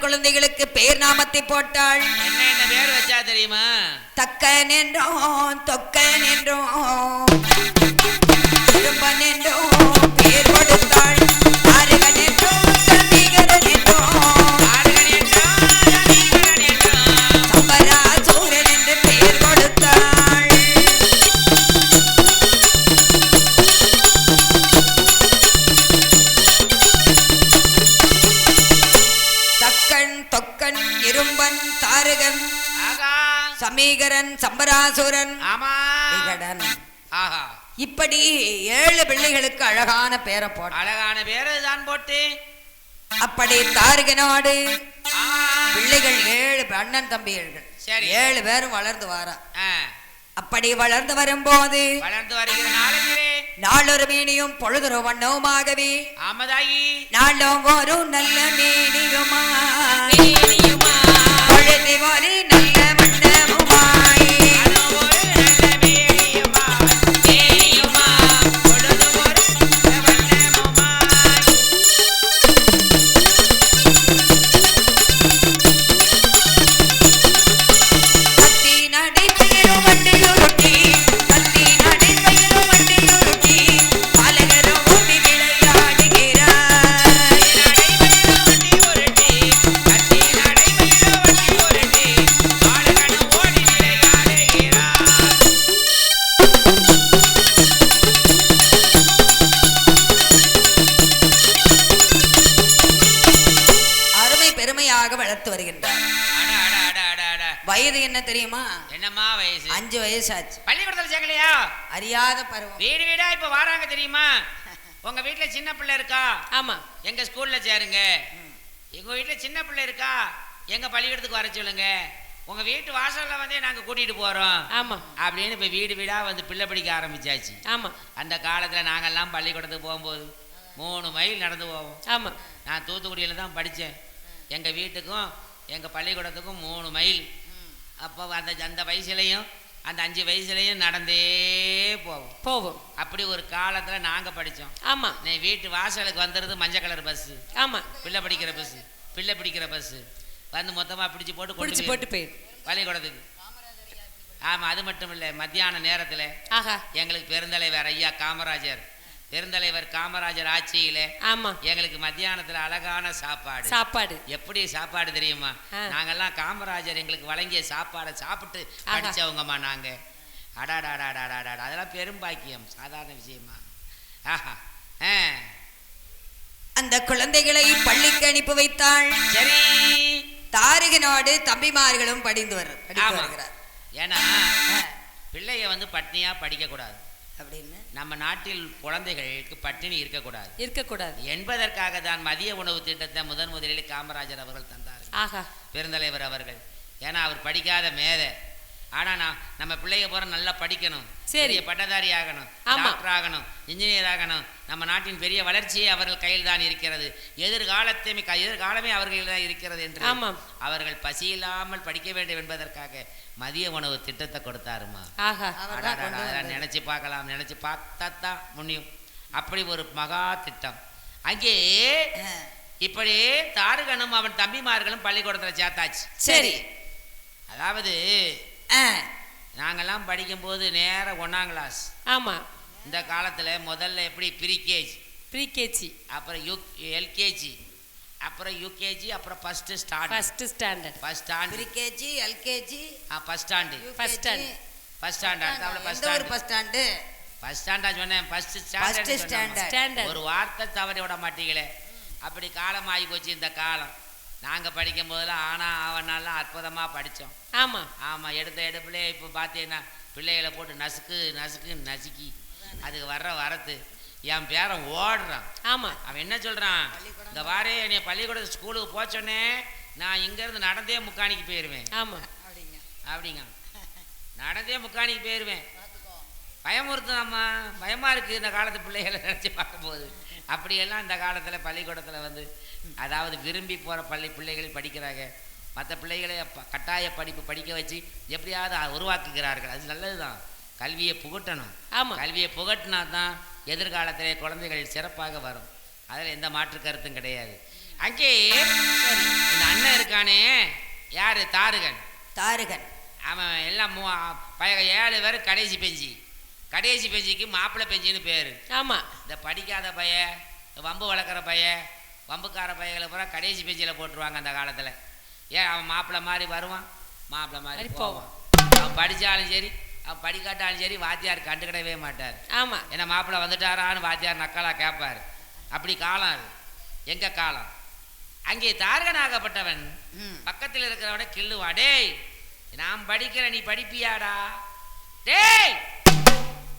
குழந்தைகளுக்கு பேர் நாமத்தை போட்டாள். என்ன பேர் வச்சா தெரியுமா? தக்கன் என்றோம் தொக்கன் என்றோம் திரும்பன் என்றோம் பேர் கொடுத்தாள். ஆறுகன் என்றோம் சமீகரன் என்றோம் சம்பராசூரன் என்று பேர் கொடுத்தாள். தொக்கன் இரும்பன் தாரகன் சமீகரன் சம்பராசுரன் விகடன் இப்படி 7 பிள்ளைகளுக்கு அழகான பேரை போட்டு அழகான பேரை தான் போட்டு அப்படி தாரகனோடு பிள்ளைகள் 7 அண்ணன் தம்பிகள் 7 பேரும் வளர்ந்து வாரா. அப்படி வளர்ந்து வரும்போது வளர்ந்து வருகிற நாளிலே நாளொரு மேனியும் பொழுதொரு வண்ணவுமாகவே ஆமதாயி நாளும் ஒரு நல்ல மேனியுமா பொழுது ஒரு நல்ல வண்ணமுமாய் வளர்த்து வருகின்றார். வயது என்ன தெரியுமா? என்னம்மா வயசு? 5 வயசு ஆச்சு. பள்ளிக்கூடத்துல சேர்க்கலையா? அறியாத பருவம். வீடு வீடா இப்ப வராங்க தெரியுமா? உங்க வீட்டுல சின்ன பிள்ளை இருக்கா? ஆமா. எங்க ஸ்கூல்ல சேருங்க. எங்க வீட்டுல சின்ன பிள்ளை இருக்கா? எங்க பள்ளிக்கூடத்துக்கு வர சொல்லுங்க. உங்க வீட்டு வாசல்ல வந்து நாங்க கூட்டிட்டு போறோம். ஆமா. அப்படின்னு இப்ப வீடு வீடா வந்து பிள்ளை படிக்க ஆரம்பிச்சாச்சு. ஆமா. அந்த காலத்துல நாங்கெல்லாம் பள்ளிக்கூடத்துக்கு போகும்போது 3 மைல் நடந்து போவோம். ஆமா. நான் தூத்துக்குடியில தான் படித்தேன். எங்கள் வீட்டுக்கும் எங்கள் பள்ளிக்கூடத்துக்கும் 3 மைல். அப்போ அந்த வயசுலையும் அந்த 5 வயசுலையும் நடந்தே போவோம். அப்படி ஒரு காலத்தில் நாங்கள் படித்தோம். ஆமாம். நீ வீட்டு வாசலுக்கு வந்துடுறது மஞ்சள் கலர் பஸ்ஸு. ஆமாம். பிள்ளை பிடிக்கிற பஸ்ஸு வந்து மொத்தமாக பிடிச்சி போட்டு போயிடு பள்ளிக்கூடத்துக்கு. ஆமாம். அது மட்டும் இல்லை, மத்தியான நேரத்தில் எங்களுக்கு பெருந்தலைவர் ஐயா காமராஜர் ஆட்சியில எங்களுக்கு மத்தியானத்துல அழகான சாப்பாடு. எப்படி சாப்பாடு தெரியுமா? நாங்கெல்லாம் காமராஜர் எங்களுக்கு வழங்கிய சாப்பாடை சாப்பிட்டு படிச்சவங்கம்மா நாங்க. அடாடாடாடாடாடா, அதெல்லாம் பெரும் பாக்கியம், சாதாரண விஷயமா? அந்த குழந்தைகளை பள்ளிக்கு அனுப்பி வைத்தாள். சரி. தாரகனோடு தம்பிமார்களும் படித்து வருகிறார். ஏன்னா பிள்ளைய வந்து பட்னியா படிக்க கூடாது அப்படின்னு நம்ம நாட்டில் குழந்தைகளுக்கு பட்டினி இருக்கக்கூடாது என்பதற்காக தான் மதிய உணவு திட்டத்தை முதலில் காமராஜர் அவர்கள் தந்தார்கள், பெருந்தலைவர் அவர்கள். ஏன்னா அவர் படிக்காத மேதை. ஆனா நம்ம பிள்ளைங்க போற நல்லா படிக்கணும், பெரிய பட்டதாரி ஆகணும், டாக்டர் ஆகணும், இன்ஜினியர் ஆகணும். நம்ம நாட்டின் பெரிய வளர்ச்சியே அவர்கள் கையில் தான் இருக்கிறது. எதிர்காலமே அவர்கள் தான் இருக்கிறது என்று அவர்கள் பசியில்லாமல் படிக்க வேண்டும் என்பதற்காக மதிய உணவு திட்டத்தை கொடுத்தாருமா. நினைச்சு பார்க்கலாம், நினைச்சு பார்த்தாதான் முடியும். அப்படி ஒரு மகா திட்டம். அங்கே இப்படி தாரகனும் அவன் தம்பிமார்களும் பள்ளிக்கூடத்துல சேர்த்தாச்சு. சரி, அதாவது நாங்கெல்லாம் படிக்கும் போது நேர 1ஆம் கிளாஸ். ஆமா, இந்த காலத்துல முதல்ல எப்படி ப்ரீகேஜி, அப்புறம் எல்கேஜி, அப்புறம் யூகேஜி, அப்புறம் first standard pre-KG, LKG, first stand சொன்னேன். ஃபர்ஸ்ட் ஸ்டாண்டர்ட் ஒரு வார்த்தை தவறி விட மாட்டீங்களே. அப்படி காலம் ஆகி போச்சு இந்த காலம். நாங்கள் படிக்கும் போதெல்லாம் ஆவனாலாம் அற்புதமாக படித்தோம். ஆமாம், எடுத்த எடுப்புலே இப்போ பார்த்தீங்கன்னா பிள்ளைகளை போட்டு நசுக்கி அதுக்கு வரத்து என் பேரன் ஓடுறான். அவன் என்ன சொல்கிறான், இந்த வாரே என்னை பள்ளிக்கூடத்து ஸ்கூலுக்கு போச்சோன்னே நான் இங்கேருந்து நடந்தே முக்காணிக்கு போயிடுவேன். அப்படிங்க, நடந்தே முக்காணிக்கு போயிடுவேன். பயமுறுத்துதாம்மா, பயமாக இருக்குது இந்த காலத்து பிள்ளைகளை நினச்சி பார்க்கும்போது. அப்படியெல்லாம் இந்த காலத்தில் பள்ளிக்கூடத்தில் வந்து அதாவது விரும்பி போகிற பிள்ளைகள் படிக்கிறாங்க. மற்ற பிள்ளைகளை கட்டாய படிப்பு படிக்க வச்சு எப்படியாவது உருவாக்குகிறார்கள். அது நல்லது தான். கல்வியை புகட்டணும். கல்வியை புகட்டினா தான் எதிர்காலத்திலே குழந்தைகள் சிறப்பாக வரும். அதில் எந்த மாற்று கருத்தும் கிடையாது. அங்கே இந்த அண்ணன் இருக்கானே, யாரு, தாரகன். அவன் எல்லாம் 7 பேர் கடைசி பெஞ்சிக்கு மாப்பிள்ளை பெஞ்சின்னு பேர். இந்த படிக்காத பைய, வம்பு வளர்க்குற பைய, வம்புக்கார பையகளை பூரா கடைசி பெஞ்சில் போட்டுருவாங்க அந்த காலத்தில். ஏன், அவன் மாப்பிள்ளை மாதிரி வருவான், மாப்பிள்ளை மாதிரி போவான். அவன் படித்தாலும் சரி, அவன் படிக்காட்டாலும் சரி, வாத்தியார் கண்டுக்கிடவே மாட்டார். ஏன்னா மாப்பிள்ளை வந்துட்டாரான்னு வாத்தியார் நக்கலா கேட்பார். அப்படி காலம் அது, எங்க காலம். அங்கே தாரகனாகப்பட்டவன் பக்கத்தில் இருக்கிறவன கிள்ளுவான். டேய், நான் படிக்கிற, நீ படிப்பியாடா? டேய்,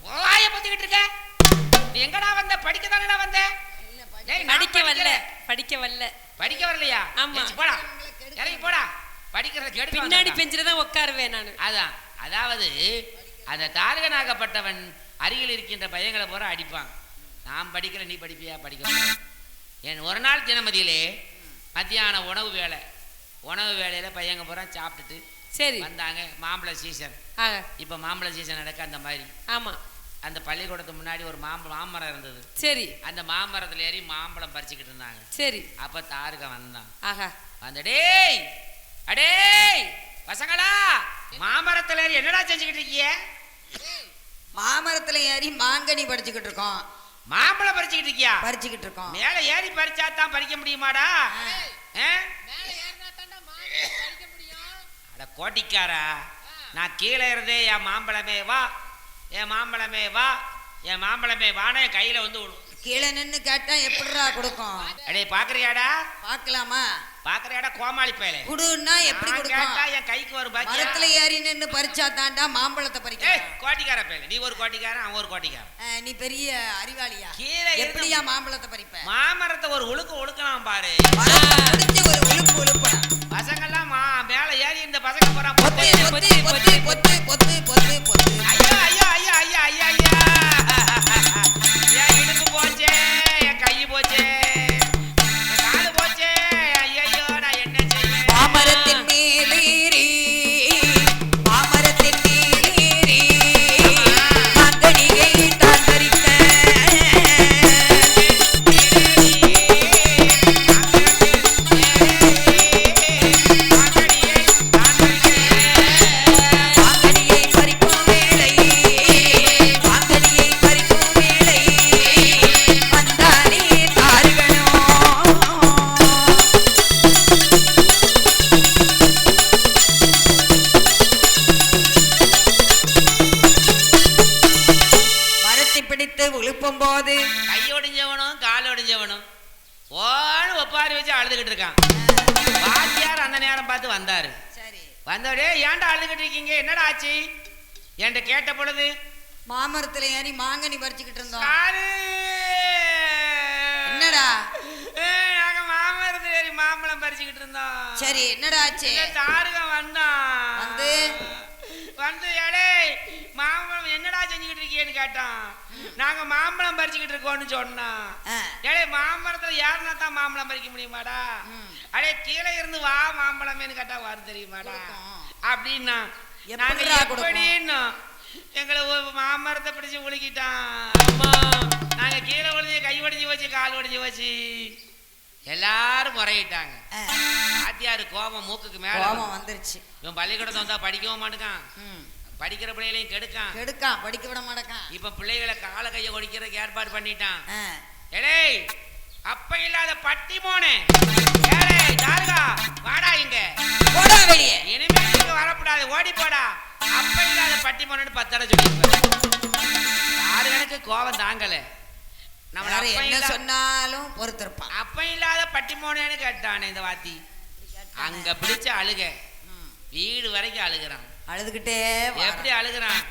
வாய பத்திக்கிட்டு இருக்க, நீ எங்கடா வந்த? படிக்க தானடா வந்த? படிக்க வரலையா? போடா, இறங்கி போடா. படிக்கிறத பின்னாடி பெஞ்சில்தான் உட்காருவேன் நான். அதான், அதாவது அந்த தாரகனாகப்பட்டவன் அருகில் இருக்கின்ற பையங்களை போற அடிப்பான். நான் படிக்கிற, நீ படிப்பியா? படிக்க. என் ஒரு நாள் தினமதியிலே மத்தியான உணவு வேலையில பையங்க பூரா சாப்பிட்டுட்டு சரி வந்தாங்க. மாம்பழ சீசன். இப்ப மாம்பழ சீசன் நடக்க அந்த மாதிரி. அந்த பள்ளிக்கூடத்துக்கு முன்னாடி ஒரு மாமரம் இருந்தது. சரி, அந்த மாமரத்துல ஏறி மாம்பழம் பறிச்சுக்கிட்டு இருந்தாங்க. சரி, அப்ப தாரகன் வந்தான். அந்த டேய், அடேய் பசங்களா, மாமரத்துல ஏறி என்னடா செஞ்சுக்கிட்டு இருக்கீங்க? மாமரத்துல ஏறி மாங்கனி பறிச்சுக்கிட்டு இருக்கோம். மாம்பழம் பறிச்சுக்கிட்டு இருக்கியா? பறிச்சுக்கிட்டு இருக்கோம். மேல ஏறி பறிச்சா தான் பறிக்க முடியுமாடா? அட கோட்டிக்காரா, நான் கீழே இருந்தே என் மாம்பழமே வா, என் மாம்பழமே வா, என் மாம்பழமே வானே கையில வந்து கீழே நின்று கேட்டா எப்படிடா கொடுக்கும்? அடே பாக்குறியாடா? பாக்கலாமா? பாக்குறியாடா கோமாளி பயலே? குடுன்னா எப்படி கொடுக்கும்? என் கைக்கு வரும். மரத்துல ஏறி நின்று பறிச்சா தாண்டா மாம்பழத்தை பறிக்க. கோட்டிக்கார பயலே, நீ ஒரு கோட்டிக்காரன், அவன் ஒரு கோட்டிக்காரன். நீ பெரிய அறிவாளியா? கீழே எப்படியா மாம்பழத்தை பறிப்ப? மாமரத்தை ஒரு உழுக்கலாம் பாரு. ஒரு உழுப்பு பசங்கெல்லாம் மேல ஏறி இந்த பசங்க போறான். ஐயா ஐயா ஐயா ஐயா ஐயா ஐயா, என் இடுப்பு போச்சே, என் கை போச்சே, என் காலு போச்சே. ஐயோ, நான் என்ன செய்வேன்? மாமரத்தின் மேலேறி மாங்கனியை தான் பறித்த போது கையொடிஞ்சவனும் காலொடிஞ்சவனும் ஓன்னு ஒப்பாரி வச்சு அழுதுகிட்டு இருக்கான். வாத்தியா வாத்தியார் அந்த நேரம் பார்த்து வந்தாரு. சரி. வந்தவரே ஏன்டா அழுதுகிட்டு இருக்கீங்க, என்னடா ஆச்சு என்கிட்ட கேட்ட பொழுது, மாமரத்துல ஏறி மாங்கனி பறிச்சுக்கிட்டு இருந்தோம். சாரு, என்னடா? நாங்க மாமரத்துல ஏறி மாம்பழம் பறிச்சுக்கிட்டு இருந்தோம். சரி, என்னடா ஆச்சு? தாருகம் வந்தான். வந்து ஏடே மாம்பழம் என்னடா செஞ்சுக்கிட்டு இருக்கீன்னு கேட்டான். நாங்க மாம்பழம் பறிச்சுக்கிட்டு இருக்கோம்னு சொன்னான். ஏடே மாம்பழத்துல யாருன்னா தான் மாம்பழம் பறிக்க முடியுமாடா? அடே கீழே இருந்து வா மாம்பழமேன்னு கேட்டா வரும் தெரியுமாடா அப்படின்னா. எப்படின்னா எங்களை மாமரத்தை பிடிச்சு உலுக்கிட்டான். நாங்க கீழே ஒழிஞ்சு கை ஒடிஞ்சு வச்சு கால் ஒடிஞ்சு வச்சு எல்லாரும் முறையிட்டாங்க. வாத்தியாரு கோபம் மூக்குக்கு மேல வந்துருச்சு. இவன் பள்ளிக்கூடத்தை வந்தா படிக்கவும் மாட்டேக்கான், படிக்கிற பிள்ளைகளையும் கெடுக்கான், படிக்க விட மாட்டேக்கான். இப்ப பிள்ளைகளை கால கையை ஒடிக்கிறதுக்கு ஏற்பாடு பண்ணிட்டான். ஏடே அப்ப இல்லாத பட்டி மோனே, ஏடே தாருகா வாடா இங்க, போடா வெளியே, இனிமே இங்க வரக்கூடாது, ஓடி போடா, அப்ப இல்லாத பட்டி மோனு 10 தடவை சொல்லிருப்பாரு. தாருகனுக்கு கோபம் தாங்கல. நம்ம என்ன சொன்னாலும் பொறுத்திருப்பான். அப்ப இல்லாத பட்டி மோனேன்னு கேட்டானே இந்த வாத்தி. அங்க பிடிச்ச அழுக வீடு வரைக்கும் அழுகுறான். அழுதுகிட்டே எப்படி அழுகுறான்?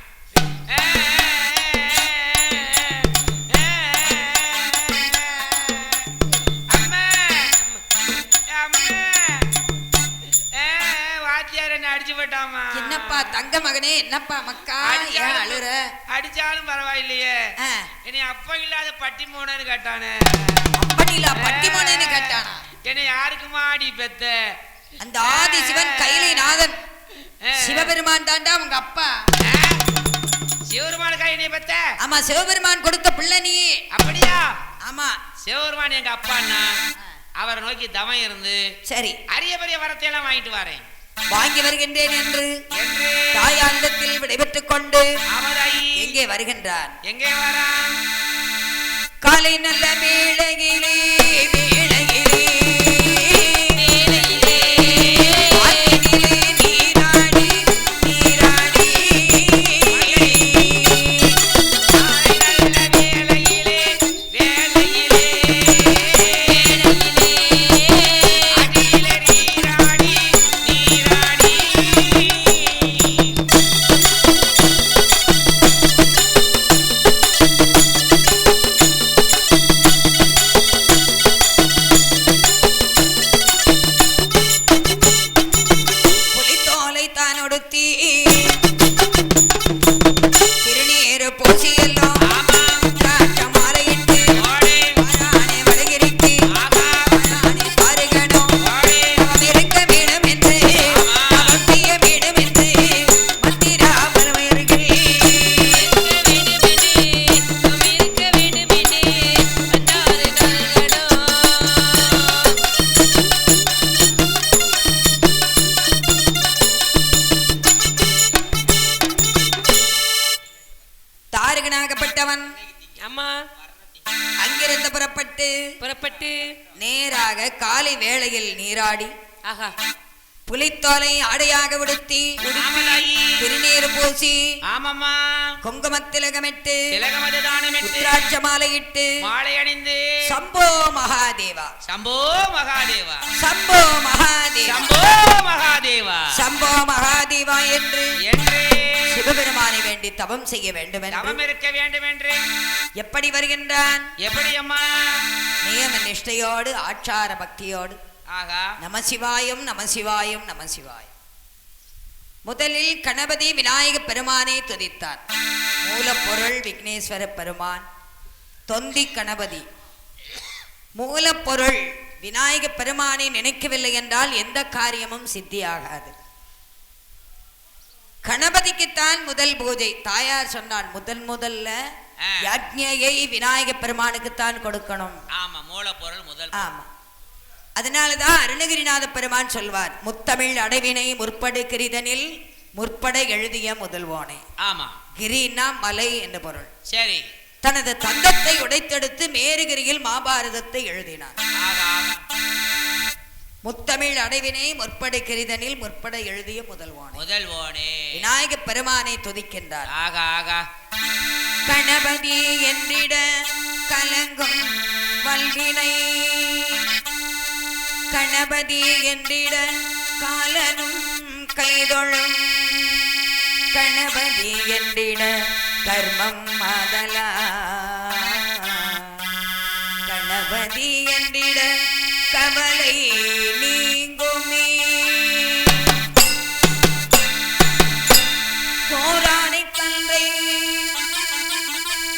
வாத்தியார் என்ன அடிச்சு போட்டாமா. என்னப்பா தங்க மகனே, என்னப்பா மக்கா அழுற? அடிச்சாலும் பரவாயில்லையே, என்னை அப்ப இல்லாத பட்டி மோனேன்னு கேட்டானே. பட்டி மோனேன்னு கேட்டானா? என்னை யாருக்குமா அடி பெத்த? அந்த ஆதி சிவன் கைலைநாதன் சிவபெருமான் தாண்டா உங்க அப்பா. சிவபெருமான் கையினை பெத்த? ஆமா, சிவபெருமான் கொடுத்த பிள்ளை நீ. அப்படியா? ஆமா, சிவபெருமான் எங்க அப்பான்னா அவரை நோக்கி தவம் இருந்து சரி அரிய பெரிய வரத்தை எல்லாம் வாங்கிட்டு வரேன், வாங்கி வருகின்றேன் என்று தாயாரிடத்தில் விடைபெற்றுக் கொண்டு எங்கே வருகின்றார்? எங்கே வரான்? காலை நல்ல மேளையிலே மேளையிலே நேராக காலை வேளையில் நீராடி புலித்தோலை ஆடையாக உடுத்தி திருநீர் பூசி குங்குமத்திலகமிட்டு உத்திராட்ச மாலையிட்டு மாலை அணிந்து சம்போ மகாதேவா சம்போ மகாதேவா சம்போ மகாதேவா சம்போ மகாதேவா சம்போ மகாதேவா என்று சிவபெருமானை வேண்டி தவம் செய்ய வேண்டும் என்று தவம் இருக்க வேண்டும் என்று எப்படி வருகின்றான்? எப்படி அம்மா? நியம நிஷ்டையோடு ஆச்சார பக்தியோடு நமசிவாயம் நமசிவாயம் நமசிவாயம். முதலில் கணபதி விநாயக பெருமானை துதித்தான். மூலப்பொருள் விக்னேஸ்வர பெருமான், தொந்தி கணபதி. மூலப்பொருள் விநாயக பெருமானை நினைக்கவில்லை என்றால் எந்த காரியமும் சித்தியாகாது. கணபதிக்குத்தான் முதல் பூஜை. தாயார் சொன்னார் முதல்ல யஜ்ஞையை விநாயக பெருமானுக்குத்தான் கொடுக்கணும். ஆமா, மூலப்பொருள் முதல். ஆமா, அதனாலதான் அருணகிரிநாத பெருமான் சொல்வார், முத்தமிழ் அடைவினை முற்படு கிரிதனில் முற்பட எழுதிய முதல்வோனே. ஆமா, கிரினா மலை என்ற பொருள். சரி, தனது தந்தத்தை உடைத்தெடுத்து மேருகிரியில் மகாபாரதத்தை எழுதினார். முத்தமிழ் அடைவினை முற்படு கிரிதனில் முற்பட எழுதிய முதல்வோனே விநாயக பெருமானை துதிக்கின்றார். கணபதி என்றிட கலங்கும் வல்வினை கணபதி என்றிட காலனும் கைதொழும் கணபதி என்றிட கர்மம் மாதலா கணபதி என்றிட கவலை நீங்குமே கோரானை தந்தை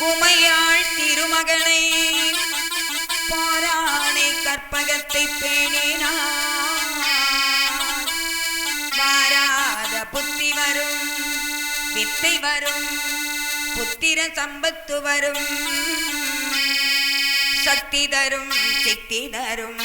உமையாள் திருமகனை போரானை கற்பகத்தை பேணினார் வாராத புத்தி வரும் வித்தை வரும் புத்திர சம்பத்து வரும் சக்தி தரும் சித்தி தரும்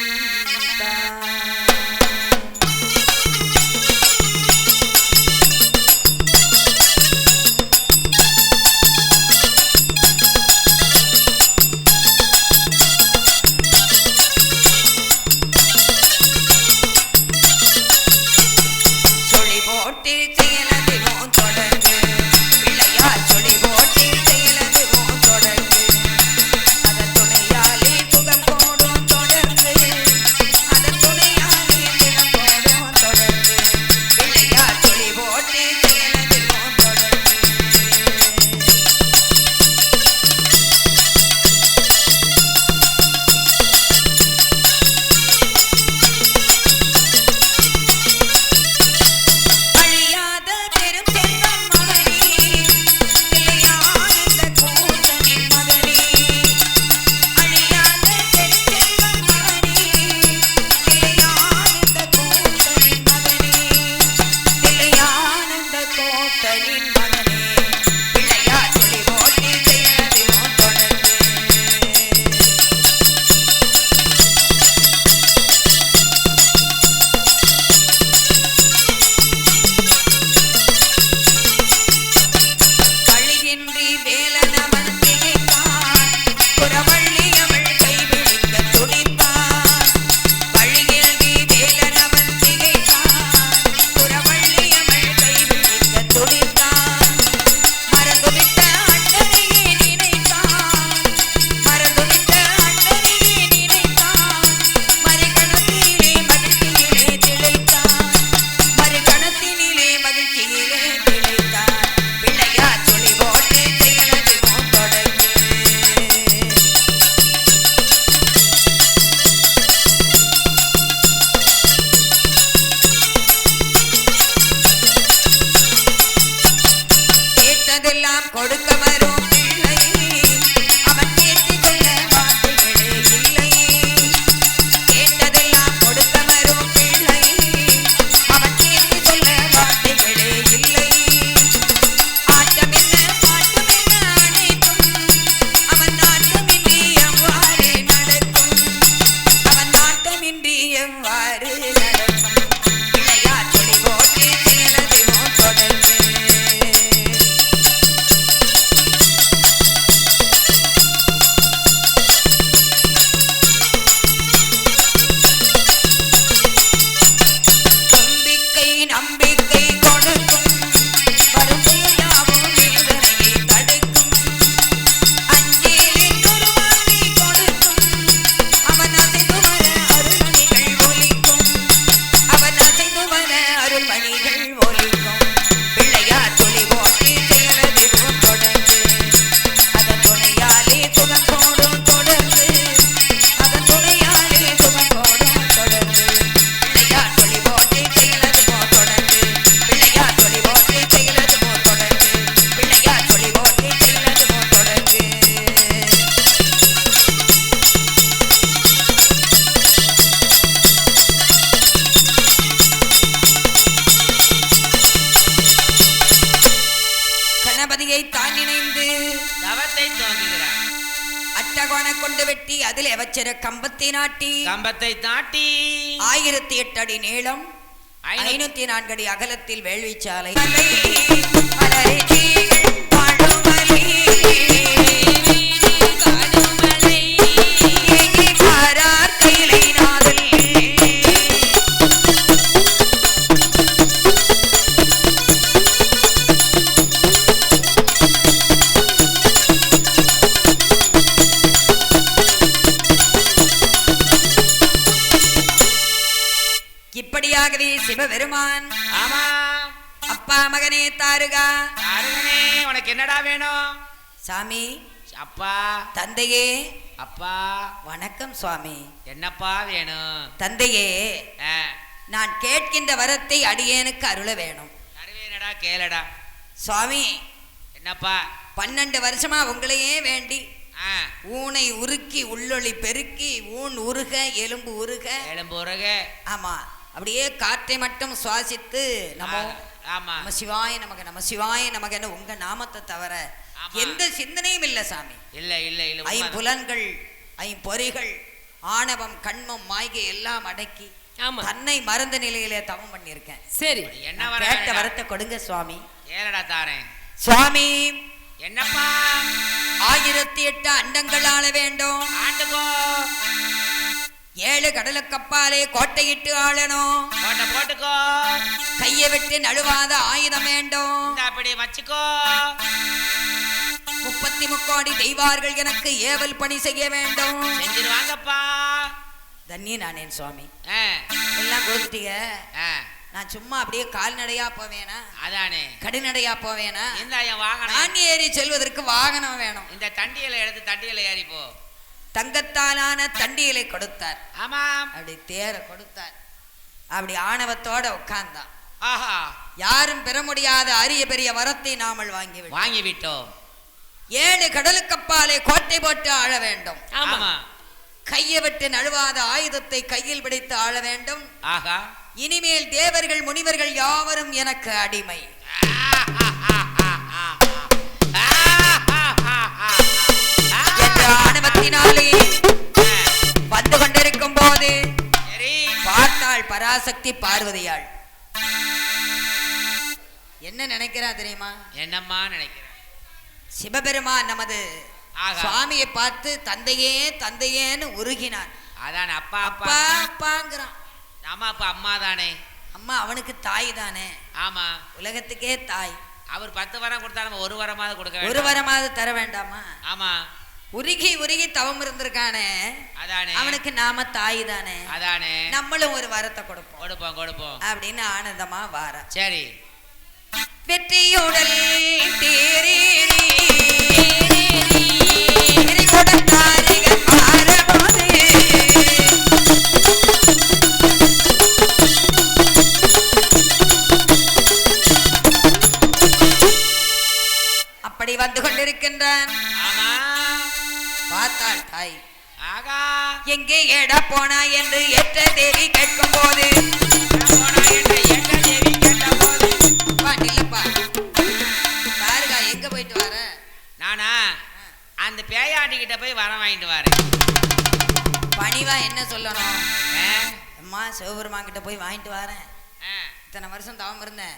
கொண்டு வெட்டி அதிலே வச்சிர கம்பத்தை நாட்டி 1008 அடி நீளம் 504 அடி அகலத்தில் வேள்விச்சாலை உண்மையாகவே சிவபெருமான் ஆமா அப்பா மகனே தாருகா தாருகனே உனக்கு என்னடா வேணும் சாமி அப்பா தந்தையே அப்பா வணக்கம் சுவாமி என்னப்பா வேணும் தந்தையே நான் கேட்கின்ற வரத்தை அடியேனுக்கு அருள வேணும் தருவேனடா கேளடா சுவாமி என்னப்பா 12 வருஷமா உங்களையே வேண்டி ஊனை உருக்கி உள்ளொளி பெருக்கி ஊன் உருக எலும்பு உருக ஆமா அப்படியே காற்றை மட்டும் சுவாசித்து நம்ம சிவாய நமக்கு நம்ம சிவாய நமக்கு உங்க நாமத்தை தவிர எந்த சிந்தனையும் இல்ல சாமி. இல்ல இல்ல இல்ல ஐம்புலன்கள் ஐம்பொறிகள் ஆணவம் கண்மம் மாய்கை எல்லாம் அடக்கி தன்னை மறந்த நிலையிலே தவம் பண்ணியிருக்கேன். சரி என்ன கேட்ட வரத்தை கொடுங்க சுவாமி. ஏறடா தாரேன் சுவாமி. என்னப்பா 1008 அண்டங்கள் ஆள வேண்டும். ஆண்டுகோ 7 கடலுக்கப்பாலே கோட்டையிட்டு ஆளணும். கோட்டை போட்டுக்கோ. கையை விட்டு நழுவாத ஆயுதம் வேண்டும். அப்படி வச்சுக்கோ. 33 கோடி தெய்வார்கள் எனக்கு ஏவல் பணி செய்ய வேண்டும். செஞ்சிருவாங்கப்பா. தண்ணி நானேன் சுவாமி. எல்லாம் கொடுத்துட்டீங்க. நான் சும்மா அப்படியே கால்நடையா போவேனா? அதானே. கடிநடையா போவேனா? இந்த வாகனம் நான் ஏறி செல்வதற்கு வாகனம் வேணும். இந்த தண்டியலை எடுத்து தண்டியலை ஏறி போ. தங்கத்தாலான தண்டியலை கொடுத்தார். ஆமாம். அப்படி தேர கொடுத்தார். அப்படி ஆணவத்தோட உட்கார்ந்தான். ஆஹா. யாரும் பெற முடியாத அரிய பெரிய வரத்தை நாமல் வாங்கிவிட்டோம். 7 கடலுக்கப்பாலே கோட்டை போட்டு ஆள வேண்டும். ஆமா. கையை விட்டு நழுவாத ஆயுதத்தை கையில் பிடித்து ஆள வேண்டும். ஆகா. இனிமேல் தேவர்கள் முனிவர்கள் யாவரும் எனக்கு அடிமை. ஆணவத்தினாலே வந்து கொண்டிருக்கும் போது பார்த்தாள் பராசக்தி பார்வதியாள். என்ன நினைக்கிறா தெரியுமா? என்னம்மா நினைக்கிற? சிவபெருமான் நமது சுவாமியை பார்த்து தந்தையே தந்தையேன்னு உருகினான். அதான் அப்பா அப்பா அப்பாங்கிறான். ஆமா அப்பா அம்மா தானே. அம்மா அவனுக்கு தாய் தானே. ஆமா உலகத்துக்கே தாய். அவர் 10 வரம் கொடுத்தா நம்ம 1 வரமாவது கொடுக்க ஒரு வரமாவது தர வேண்டாமா? ஆமா. உருகி உருகி தவம் இருந்திருக்கானே. அதானே. அவனுக்கு நாம தாய் தானே. அதானே. நம்மளும் ஒரு வரத்தை கொடுப்போம் அப்படின்னு ஆனந்தமா வார. சரி. வெற்றியுடல் தேரே அப்படி வந்து கொண்டிருக்கின்றான். பார்த்தாள் தாய். எங்கே ஏடா போனா என்று ஏற்ற தேவி கேட்கும் போது தாருகா எங்க போயிட்டு வர? நானா அந்த பேயாண்டி கிட்ட போய் வரம் வாங்கிட்டு வரேன். பணிவா என்ன சொல்லணும்? அம்மா சிவபெருமான் கிட்ட போய் வாங்கிட்டு வரேன். இத்தனை வருஷம் தவம் இருந்தேன்.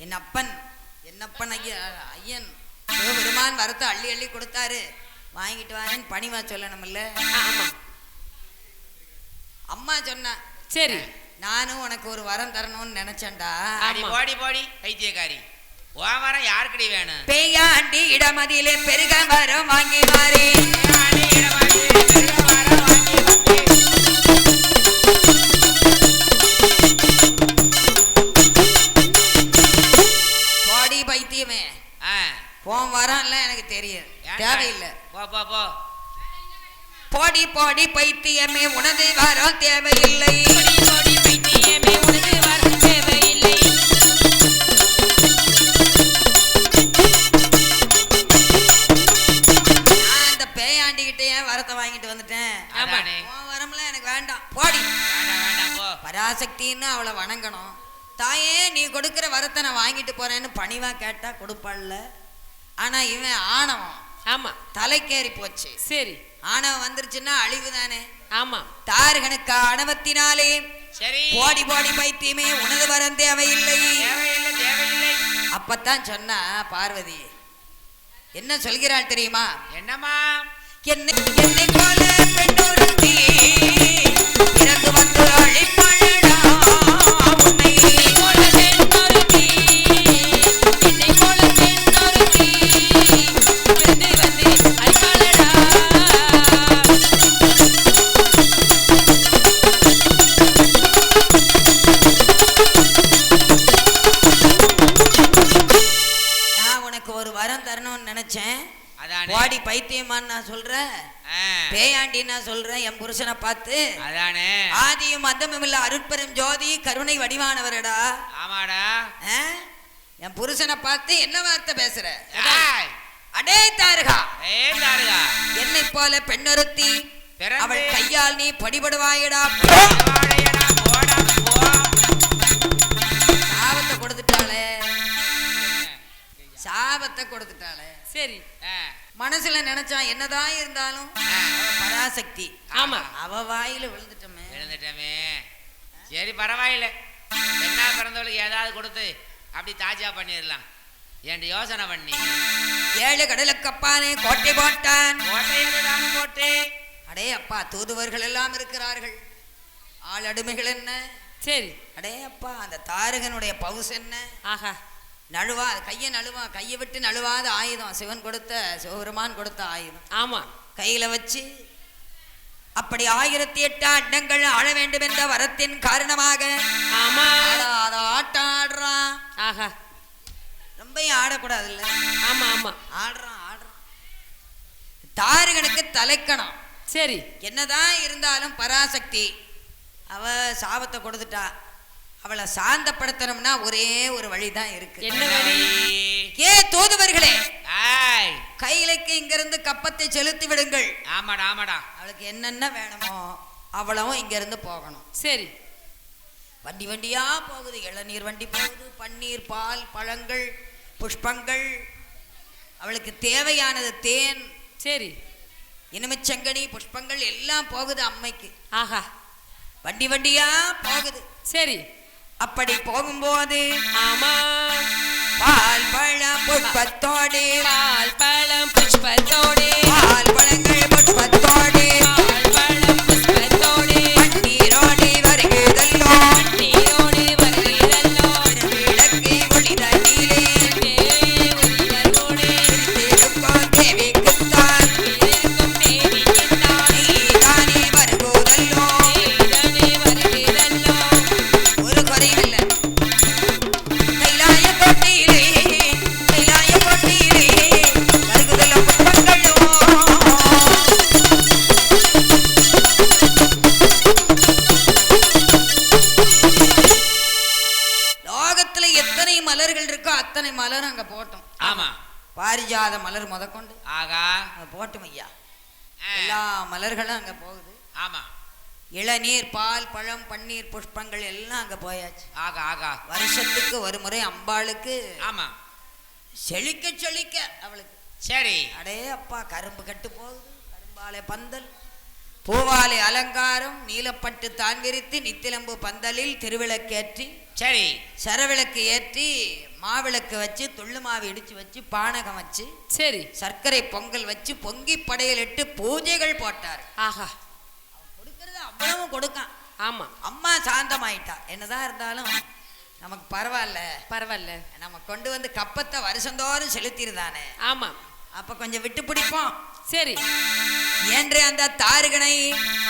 என் அப்பன் ஐயன் சிவபெருமான் வரத்தை அள்ளி அள்ளி கொடுத்தாரு, வாங்கிட்டு வரேன்னு பணிவா சொல்லணும் இல்ல? அம்மா சொன்னா சரி நானும் உனக்கு ஒரு வரம் தரணும்னு நினைச்சேன்டா. போடி போடி பைத்தியக்காரி. வரம் யாருக்கடி வேணும்? பேயாண்டி இடமதியிலே பெருக வரம் வாங்கி மாறி போடி பைத்தியமே. போன் வரம்ல எனக்கு தெரியும், தேவையில்லை. போ போடி போடி பைத்தியமே உனது வரம் தேவையில்லை. போடி பைத்தியமே உனது வரம் தேவையில்லை. நான் அந்த பேயாண்டிக்கிட்டே வரத்தை வாங்கிட்டு வந்துட்டேன். வரம்ல எனக்கு வேண்டாம். போடி. பராசக்தின்னு அவளை வணங்கணும். தாயே நீ கொடுக்கிற வரத்தை நான் வாங்கிட்டு போறேன்னு பணிவா கேட்டா கொடுப்பாள்ல. ஆனா இவன் ஆணவம். ஆமா தலைக்கேறி போச்சு. சரி ஆணவம் வந்துருச்சுன்னா அழிவு தானே. ஆமா. தாரகனுக்கு ஆணவத்தினாலே சரி போடி போடி பைத்தியமே உனது வரம் தேவையில்லை. அப்பத்தான் சொன்னா பார்வதி என்ன சொல்கிறாள் தெரியுமா? என்னம்மா? என்னை போல பெண்ணொருத்தி பிறந்து வந்து அழைப்பாளடா உன்னை. போல பெண்ணொருத்தி என்னை போல பெண்ணொருத்தி பிறந்து வந்து அழைப்பாளடா. வைத்தியமான்னு நான் சொல்றேன், பேயாண்டி நான் சொல்றேன். என் புருஷனை பார்த்து அதானே ஆதியும் அந்தமும் இல்ல அருட்பெரும் ஜோதி கருணை வடிவானவரடா. ஆமாடா. என் புருஷனை பார்த்து என்ன வார்த்தை பேசுற? அடே தாருகா, என்னை போல பெண்ணொருத்தி அவள் கையால் நீ படிபடுவாயடா. சாபத்தை கொடுத்துட்டாளே, சாபத்தை கொடுத்துட்டாளே. சரி, மனசுல நினைச்சா என்னதான் இருந்தாலும் பராசக்தி. ஆமா, அவ வாயில விழுந்துட்டோமே. சரி பரவாயில்ல, பெண்ணா பிறந்தவளுக்கு ஏதாவது கொடுத்து அப்படி தாஜா பண்ணிடலாம் என்று யோசனை பண்ணி 7 கடலுக்கு அப்பானே கோட்டை போட்டான். போட்டு அடே அப்பா, தூதுவர்கள் எல்லாம் இருக்கிறார்கள், ஆள் அடிமைகள் என்ன. சரி, அடே அப்பா, அந்த தாரகனுடைய பவுஸ் என்ன. ஆஹா, நழுவா கையை நழுவா, கையை விட்டு நழுவாத ஆயுதம், சிவன் கொடுத்த சிவபெருமான் கொடுத்த ஆயுதம். ஆமா, கையில வச்சு அப்படி 1008 அண்டங்கள் ஆள வேண்டும் என்ற வரத்தின் காரணமாக ஆட்டம் ஆடுறான். ஆஹா, ரொம்ப ஆடக்கூடாது இல்ல. ஆமா ஆமா, ஆடுறான் ஆடுறான். தாரகனுக்கு தலைக்கணும். சரி, என்னதான் இருந்தாலும் பராசக்தி அவ சாபத்தை கொடுத்துட்டா. அவளை சாந்தப்படுத்தணும்னா ஒரே ஒரு வழிதான் இருக்கு. என்ன வழி? ஏ தூதுவர்களே, கையிலைக்கு இங்கிருந்து கப்பத்தை செலுத்தி விடுங்கள். ஆமாடா ஆமாடா, அவளுக்கு என்னென்ன வேணுமோ அவளும் இங்க இருந்து போகணும். சரி, வண்டி வண்டியா போகுது, இளநீர் வண்டி போகுது, பன்னீர், பால், பழங்கள், புஷ்பங்கள், அவளுக்கு தேவையானது தேன். சரி, இனிமச்சங்கனி, புஷ்பங்கள் எல்லாம் போகுது அம்மைக்கு. ஆஹா, வண்டி வண்டியா போகுது. சரி, அப்படி போகும்போது ஆமா, பால் பழம் புஷ்பத்தோடு, பால் பழம் புஷ்பத்தோடு, பால் பழங்கள் புஷ்பத்தோடு, பால் பழம் புஷ்பத்தோடு, பன்னீரோடு வருகிறதல்லோ, பன்னீரோடு வருகிறதல்லோ, விளக்கு ஒளிதனிலே ஒளிதனோடு இருக்கும் தேவிக்குத்தான், இருக்கும் தேவிக்குத்தான் நீதானே வருகிறதல்லோ, நீதானே வருகிறதல்லோ. ஒரு குறையும் இல்லை. கைலாய கோட்டையிலே, கைலாய கோட்டையிலே வருகுதல புஷ்பங்களோ. லோகத்துல எத்தனை மலர்கள் இருக்கோ அத்தனை மலர் அங்க போட்டோம். ஆமா, பாரிஜாத மலர் முதற்கொண்டு ஆகா போட்டும் ஐயா. எல்லா மலர்களும் அங்க போகுது. ஆமா, இளநீர், பால், பழம், பன்னீர், புஷ்பங்கள் எல்லாம் அங்க போயாச்சு. ஆகா ஆகா, வருஷத்துக்கு ஒரு முறை அம்பாளுக்கு ஆமா செழிக்க செழிக்க அவளுக்கு. சரி, அடே அப்பா, கரும்பு கட்டு போகுது, கரும்பாலை பந்தல், பூவாலை அலங்காரம், நீலப்பட்டு தான் விரித்து நித்திலம்பு பந்தலில் திருவிளக்கேற்றி, சரி சரவிளக்கு ஏற்றி மாவிளக்கு வச்சு துள்ளு மாவு இடிச்சு வச்சு பானகம் வச்சு, சரி சர்க்கரை பொங்கல் வச்சு பொங்கி படையலிட்டு பூஜைகள் போட்டார். ஆஹா, அவ்வளவும் கொடுக்கான். ஆமா, அம்மா சாந்தமாயிட்டா. என்னதான் இருந்தாலும் நமக்கு பரவாயில்ல பரவாயில்ல, நம்ம கொண்டு வந்து கப்பத்தை வருஷந்தோறும் செலுத்திருந்தானே. ஆமா, அப்ப கொஞ்சம் விட்டு பிடிப்போம். சரி என்று அந்த தாரகனை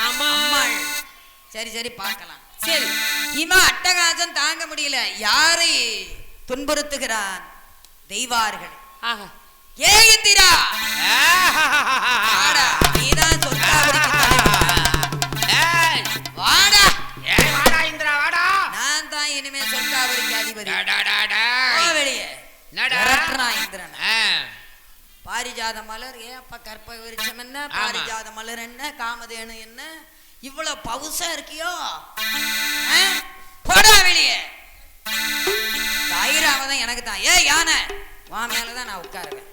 ஆமா சரி சரி பார்க்கலாம். சரி, இவன் அட்டகாசம் தாங்க முடியல. யாரை துன்புறுத்துகிறான்? தெய்வார்கள். ஆஹா, ஏ இந்திரா, நீதான் சொற்காவடிக்கு வாடா. ஏய் வாடா இந்திரா வாடா. நான் தான் இனிமே சொற்காவடிக்கு அதிபதி. வெளியே நடறா இந்திரன். பாரிஜாத மலர், ஏப்பா கற்ப விருட்சம் என்ன, பாரிஜாத மலர் என்ன, காமதேனு என்ன, இவ்வளவு பவுசா இருக்கியோ? போடா வெளியே. ஐராவதான் எனக்கு தான். ஏ யானை, வா மேலதான் நான் உட்காருவேன்.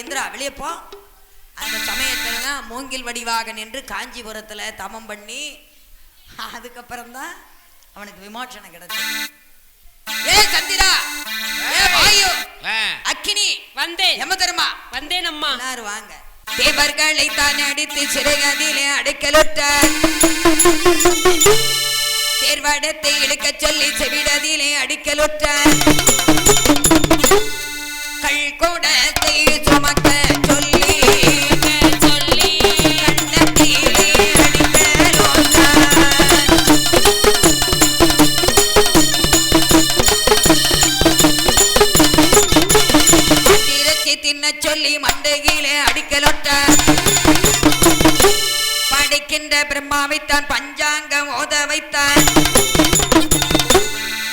இந்திரா வெளியே போ. அந்த சமயத்துல தான் மூங்கில் வடிவாக நின்று காஞ்சிபுரத்துல தமம் பண்ணி அதுக்கப்புறம் தான் அவனுக்கு விமோசனம் கிடைச்சது. ஏ சந்திரா, ஏ வாயு, அக்கினி வந்தேன். யமதர்மா வந்தேன். அம்மா எல்லாரும் வாங்க. தேவர்களை தான் அடித்து சிறையதிலே அடைக்கலுற்ற, தேர்வடத்தை இழுக்க சொல்லி செவிடதிலே அடிக்கலுற்ற, கள்கூடத்தை சுமக்க சொல்லி சொல்லி கண்ணத்திலே அடிக்கலுற்ற, தின்ன சொல்லி மண்டையிலே அடிக்கலொட்ட, என்ற பிரம்மாவைத்தான் பஞ்சாங்கம் ஓத வைத்தான்.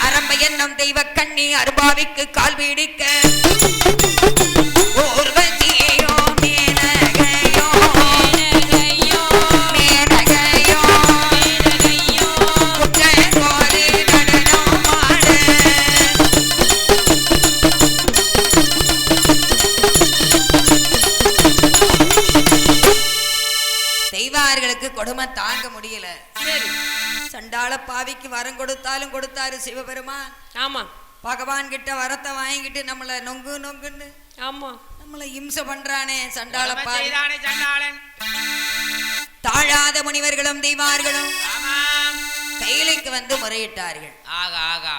அரம்பை என்னும் தெய்வ கண்ணி அருபாவிக்கு கால் வீடிக்க ஊர்வசியோ மேனகையோ மேனகையோ மேனகையோ மேனகையோ குற்றங்கோரி நடனம் ஆட தெய்வார்களுக்கு கொடுமை தாங்க முடியல. சரி. சண்டாள பாவிக்கு வரம் கொடுத்தாலும் கொடுத்தாரு சிவபெருமான். ஆமா. பகவான் கிட்ட வரத்தை வாங்கிட்டு நம்மள நொங்கு நொங்குன்னு ஆமா நம்மள இம்சை பண்றானே சண்டாள பாவி. செய்தானே சண்டாளன். தாழாத முனிவர்களும் தெய்வார்களும் ஆமாம். கையிலைக்கு வந்து முறையிட்டார்கள். ஆகா ஆகா.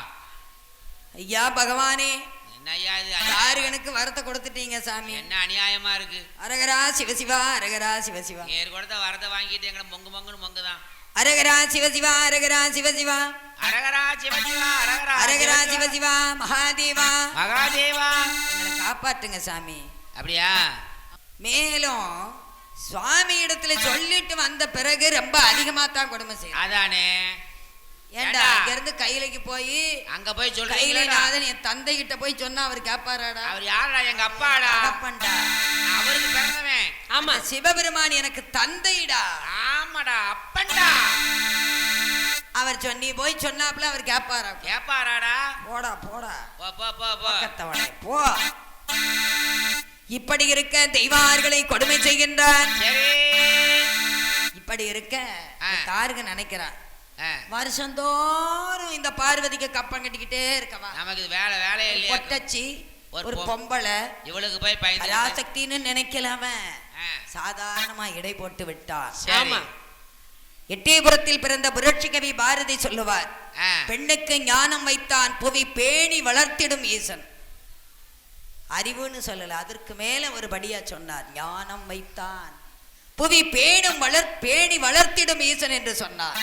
ஐயா பகவானே, என்ன ஐயா இது? தாருகனுக்கு வரத்தை கொடுத்துட்டீங்க சாமி. என்ன அநியாயமா இருக்கு? அரகரா சிவசிவா அரகரா சிவசிவா. ஏர் கொடுத்த வரத்தை வாங்கிட்டு எங்களை மொங்கு மொங்குன்னு மொங்குதான். அரகரா சிவசிவா அரகரா சிவசிவா அரகரா சிவசிவா அரகரா அரகரா சிவசிவா மகாதேவா மகாதேவா எங்களை காப்பாற்றுங்க சாமி. அப்படியா? மேலும் சுவாமி இடத்துல சொல்லிட்டு வந்த பிறகு ரொம்ப அதிகமா தான் கொடுமை செய்யும். அதானே. ஏண்டா இங்க இருந்து கையிலைக்கு போய் அங்க போய் சொல்றீங்களா? கையிலநாதன் என் தந்தை கிட்ட போய் சொன்னா அவர் கேட்பாராடா? அவர் யாரா? எங்க அப்பாடா. அப்பன்டா. அவருக்கு பிறந்தவன். ஆமா. சிவபெருமான் எனக்கு தந்தைடா. ஆமாடா அப்பன்டா. அவர் சொன்னி போய் சொன்னாப்ல அவர் கேட்பாரா? கேப்பாராடா? போடா போடா போ போ போ போ. பக்கத்தவனே போ. இப்படி இருக்க தெய்வார்களை கொடுமை செய்கின்றான். சரி. இப்படி இருக்க தாருக நினைக்கிறான், ஆ. வருஷந்தோறும் இந்த பார்வதிக்கு கப்பம் கட்டிக்கிட்டே இருக்கவா. நமக்கு இது வேலையே இல்லையா? கொட்டச்சி ஒரு பொம்பளை இவளுக்கு போய் பயந்து பராசக்தின்னு நினைக்கலாம ஆ. சாதாரணமா இடை போட்டு விட்டார். ஆமா. எட்டயபுரத்தில் பிறந்த புரட்சி கவி பாரதி சொல்லுவார், ஆ. பெண்ணுக்கு ஞானம் வைத்தான் புவி பேணி வளர்த்திடும் ஈசன். அறிவுன்னு சொல்லல, அதற்கு மேல ஒரு படியா சொன்னார். ஞானம் வைத்தான் புவி பேணி வளர்த்திடும் ஈசன் என்று சொன்னார்.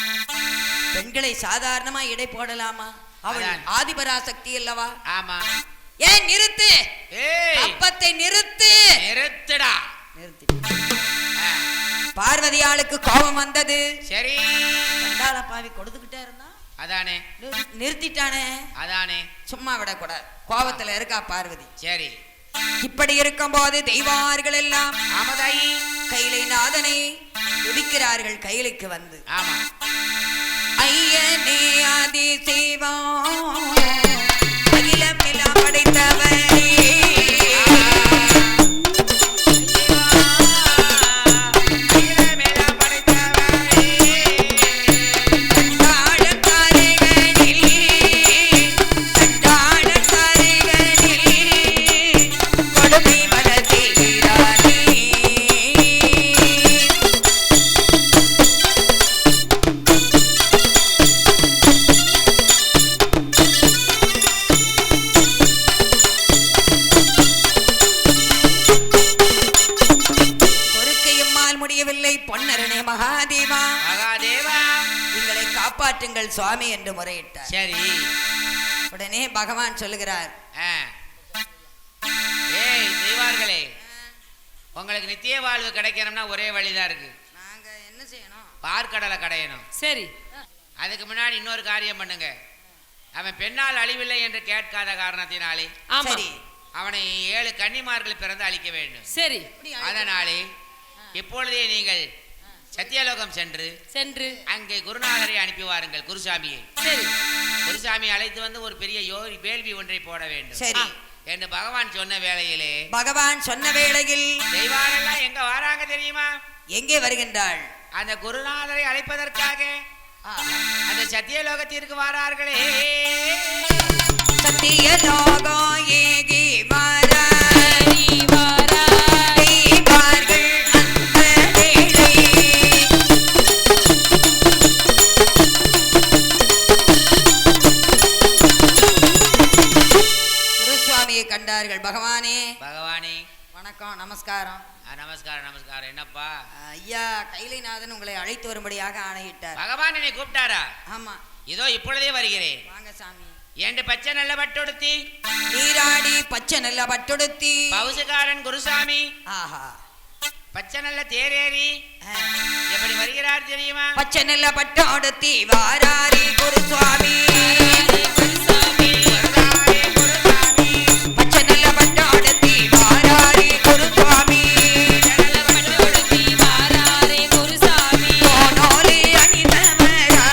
பெண்களை சாதாரணமா இடை போடலாமா? அவள் ஆதிபராசக்தி அல்லவா? ஆமா. ஏன் நிறுத்து, ஏய் அப்பத்தை நிறுத்து. நிறுத்துடா. நிறுத்தி. பார்வதியாளுக்கு கோபம் வந்தது. சரி. சண்டாள பாவி கொடுத்துக்கிட்டே இருந்தா அதானே. நிறுத்திட்டானே. அதானே. சும்மா விடக்கூடாது, கோபத்துல இருக்கா பார்வதி. சரி. இப்படி இருக்கும் போது தெய்வார்கள் எல்லாம் ஆமதாயி கைலை நாதனை துதிக்கிறார்கள். கைலைக்கு வந்து ஆமா. ஐயனே ஆதி சிவா அகிலமெல்லாம் படைத்தவரே பொன்னரனே மகாதேவா மகாதேவா எங்களை காப்பாற்றுங்கள் சுவாமி என்று முறையிட்டார். சரி. உடனே பகவான் சொல்லுகிறார், ஏய் தெய்வார்களே, உங்களுக்கு நித்திய வாழ்வு கிடைக்கணும்னா ஒரே வழிதான் இருக்கு. நாங்க என்ன செய்யணும்? பார்க்கடலை கடையணும். சரி. அதுக்கு முன்னாடி இன்னொரு காரியம் பண்ணுங்க. அவன் பெண்ணால் அழிவில்லை என்று கேட்காத காரணத்தினாலே சரி அவனை 7 கன்னிமார்கள் பிறந்து அழிக்க வேண்டும். சரி. அதனாலே இப்பொழுதே நீங்கள் சத்தியலோகம் சென்று அங்கே குருநாதரை அனுப்பி வாருங்கள். குருசாமியை. சரி. குருசாமி அழைத்து வந்து ஒரு பெரிய வேள்வி ஒன்றை போட வேண்டும். சரி என்று பகவான் சொன்ன வேளையில் தெய்வாரெல்லாம் எங்க வராங்க தெரியுமா? எங்கே வருகின்றாள்? அந்த குருநாதரை அழைப்பதற்காக அந்த சத்தியலோகத்திற்கு வாரார்களே. சத்தியலோகம் ஏகி கண்டார்கள். பகவானே பகவானே வணக்கம், நமஸ்காரம். நமஸ்காரம் நமஸ்காரம். என்னப்பா? ஐயா கைலைநாதன் உங்களை அழைத்து வரும்படியாக ஆணையிட்டார். பகவான் என்னை கூப்பிட்டாரா? ஆமா. இதோ இப்பொழுதே வருகிறேன். வாங்க சாமி. ஏண்டு பச்சை நல்ல பட்டொடுத்தி நீராடி பச்சை நல்ல பட்டொடுத்தி பவுசுகாரன் குருசாமி ஆஹா பச்சை நல்ல தேரேறி எப்படி வருகிறார் தெரியுமா? பச்சை நல்ல பட்டோடத்தி வாராரி குருசுவாமி பச்சை நல்ல பட்டோடத்தி வாராரி குருசுவாமி போனோலே அணிதமரா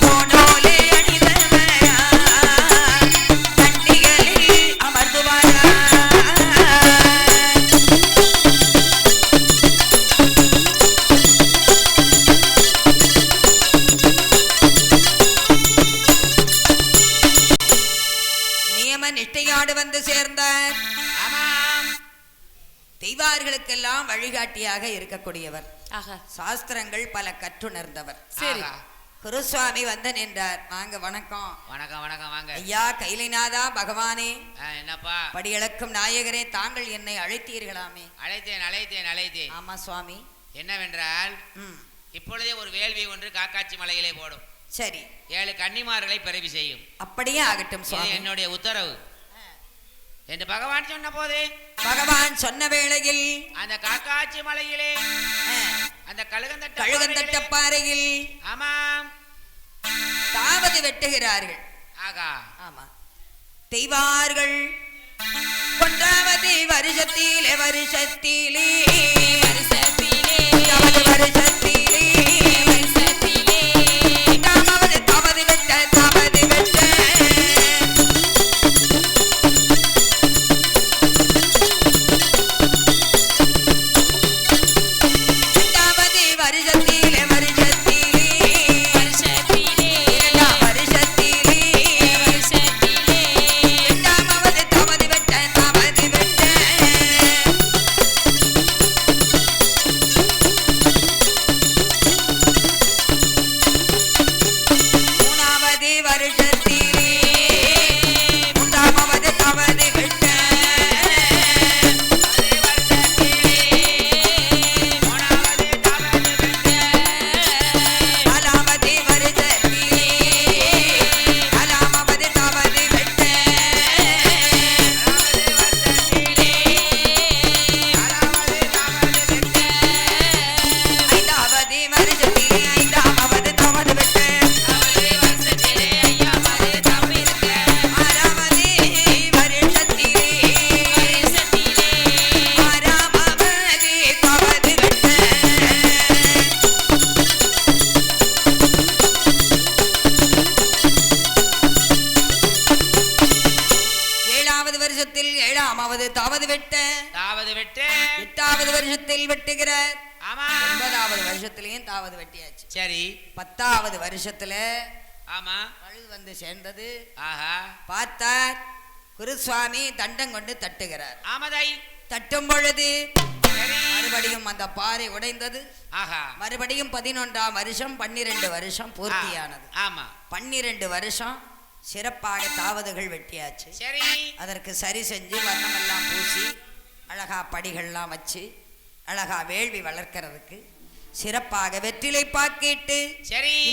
போனோலே அணிதமரா தண்டிகளில் அமர்ந்துவாரா நிஷ்டையோடு வந்து சேர்ந்தார். தெய்வார்களுக்கெல்லாம் வழிகாட்டியாக இருக்கக்கூடியவர், சாஸ்திரங்கள் பல கற்றுணர்ந்தவர். சரி, குருசுவாமி வந்து நின்றார். வாங்க, வணக்கம். வணக்கம் வணக்கம், வாங்க ஐயா. கைலைநாதா பகவானே, என்னப்பா? படியளக்கும் நாயகரே, தாங்கள் என்னை அழைத்தீர்களாமே? அழைத்தேன் அழைத்தேன் அழைத்தேன். ஆமா சுவாமி. என்னவென்றால், இப்பொழுதே ஒரு வேள்வி ஒன்று காக்காட்சி மலையிலே போடும். சரி, 7 கன்னிமார்களை பிறவி செய்யும். அப்படியே ஆகட்டும் சுவாமி, என்னுடைய உத்தரவு என்று பகவான் சொன்ன போது, பகவான் சொன்ன வேளையில் அந்த காக்காட்சி மலையிலே அந்த கழுகந்தட்ட பாறையில் ஆமாம் தாவது வெட்டுகிறார்கள். ஆகா, ஆமா. தெய்வார்கள் கொண்டாவது வருஷத்திலே வருஷத்திலே வருஷத்திலே தவது வெட்ட தவது வெட்ட வெட்டுகிறார். 9வது வருஷத்திலையும் தாவது வெட்டியாச்சு. சரி, 10வது வருஷத்துல ஆமா பழுது வந்து சேர்ந்தது. ஆஹா, பார்த்தார். குருசுவாமி தண்டம் கொண்டு தட்டுகிறார். ஆமதாய். தட்டும் பொழுது மறுபடியும் அந்த பாறை உடைந்தது. ஆஹா, மறுபடியும் 11ஆம் வருஷம் 12 வருஷம் பூர்த்தியானது. ஆமா, 12 வருஷம் சிறப்பாக தாவதுகள் வெட்டியாச்சு. சரி, அதற்கு சரி செஞ்சு வர்ணமெல்லாம் பூசி அழகா படிகள்லாம் வச்சு அழகா வேள்வி வளர்க்கிறதுக்கு சிறப்பாக வெற்றிலை பாக்கிட்டு. சரி,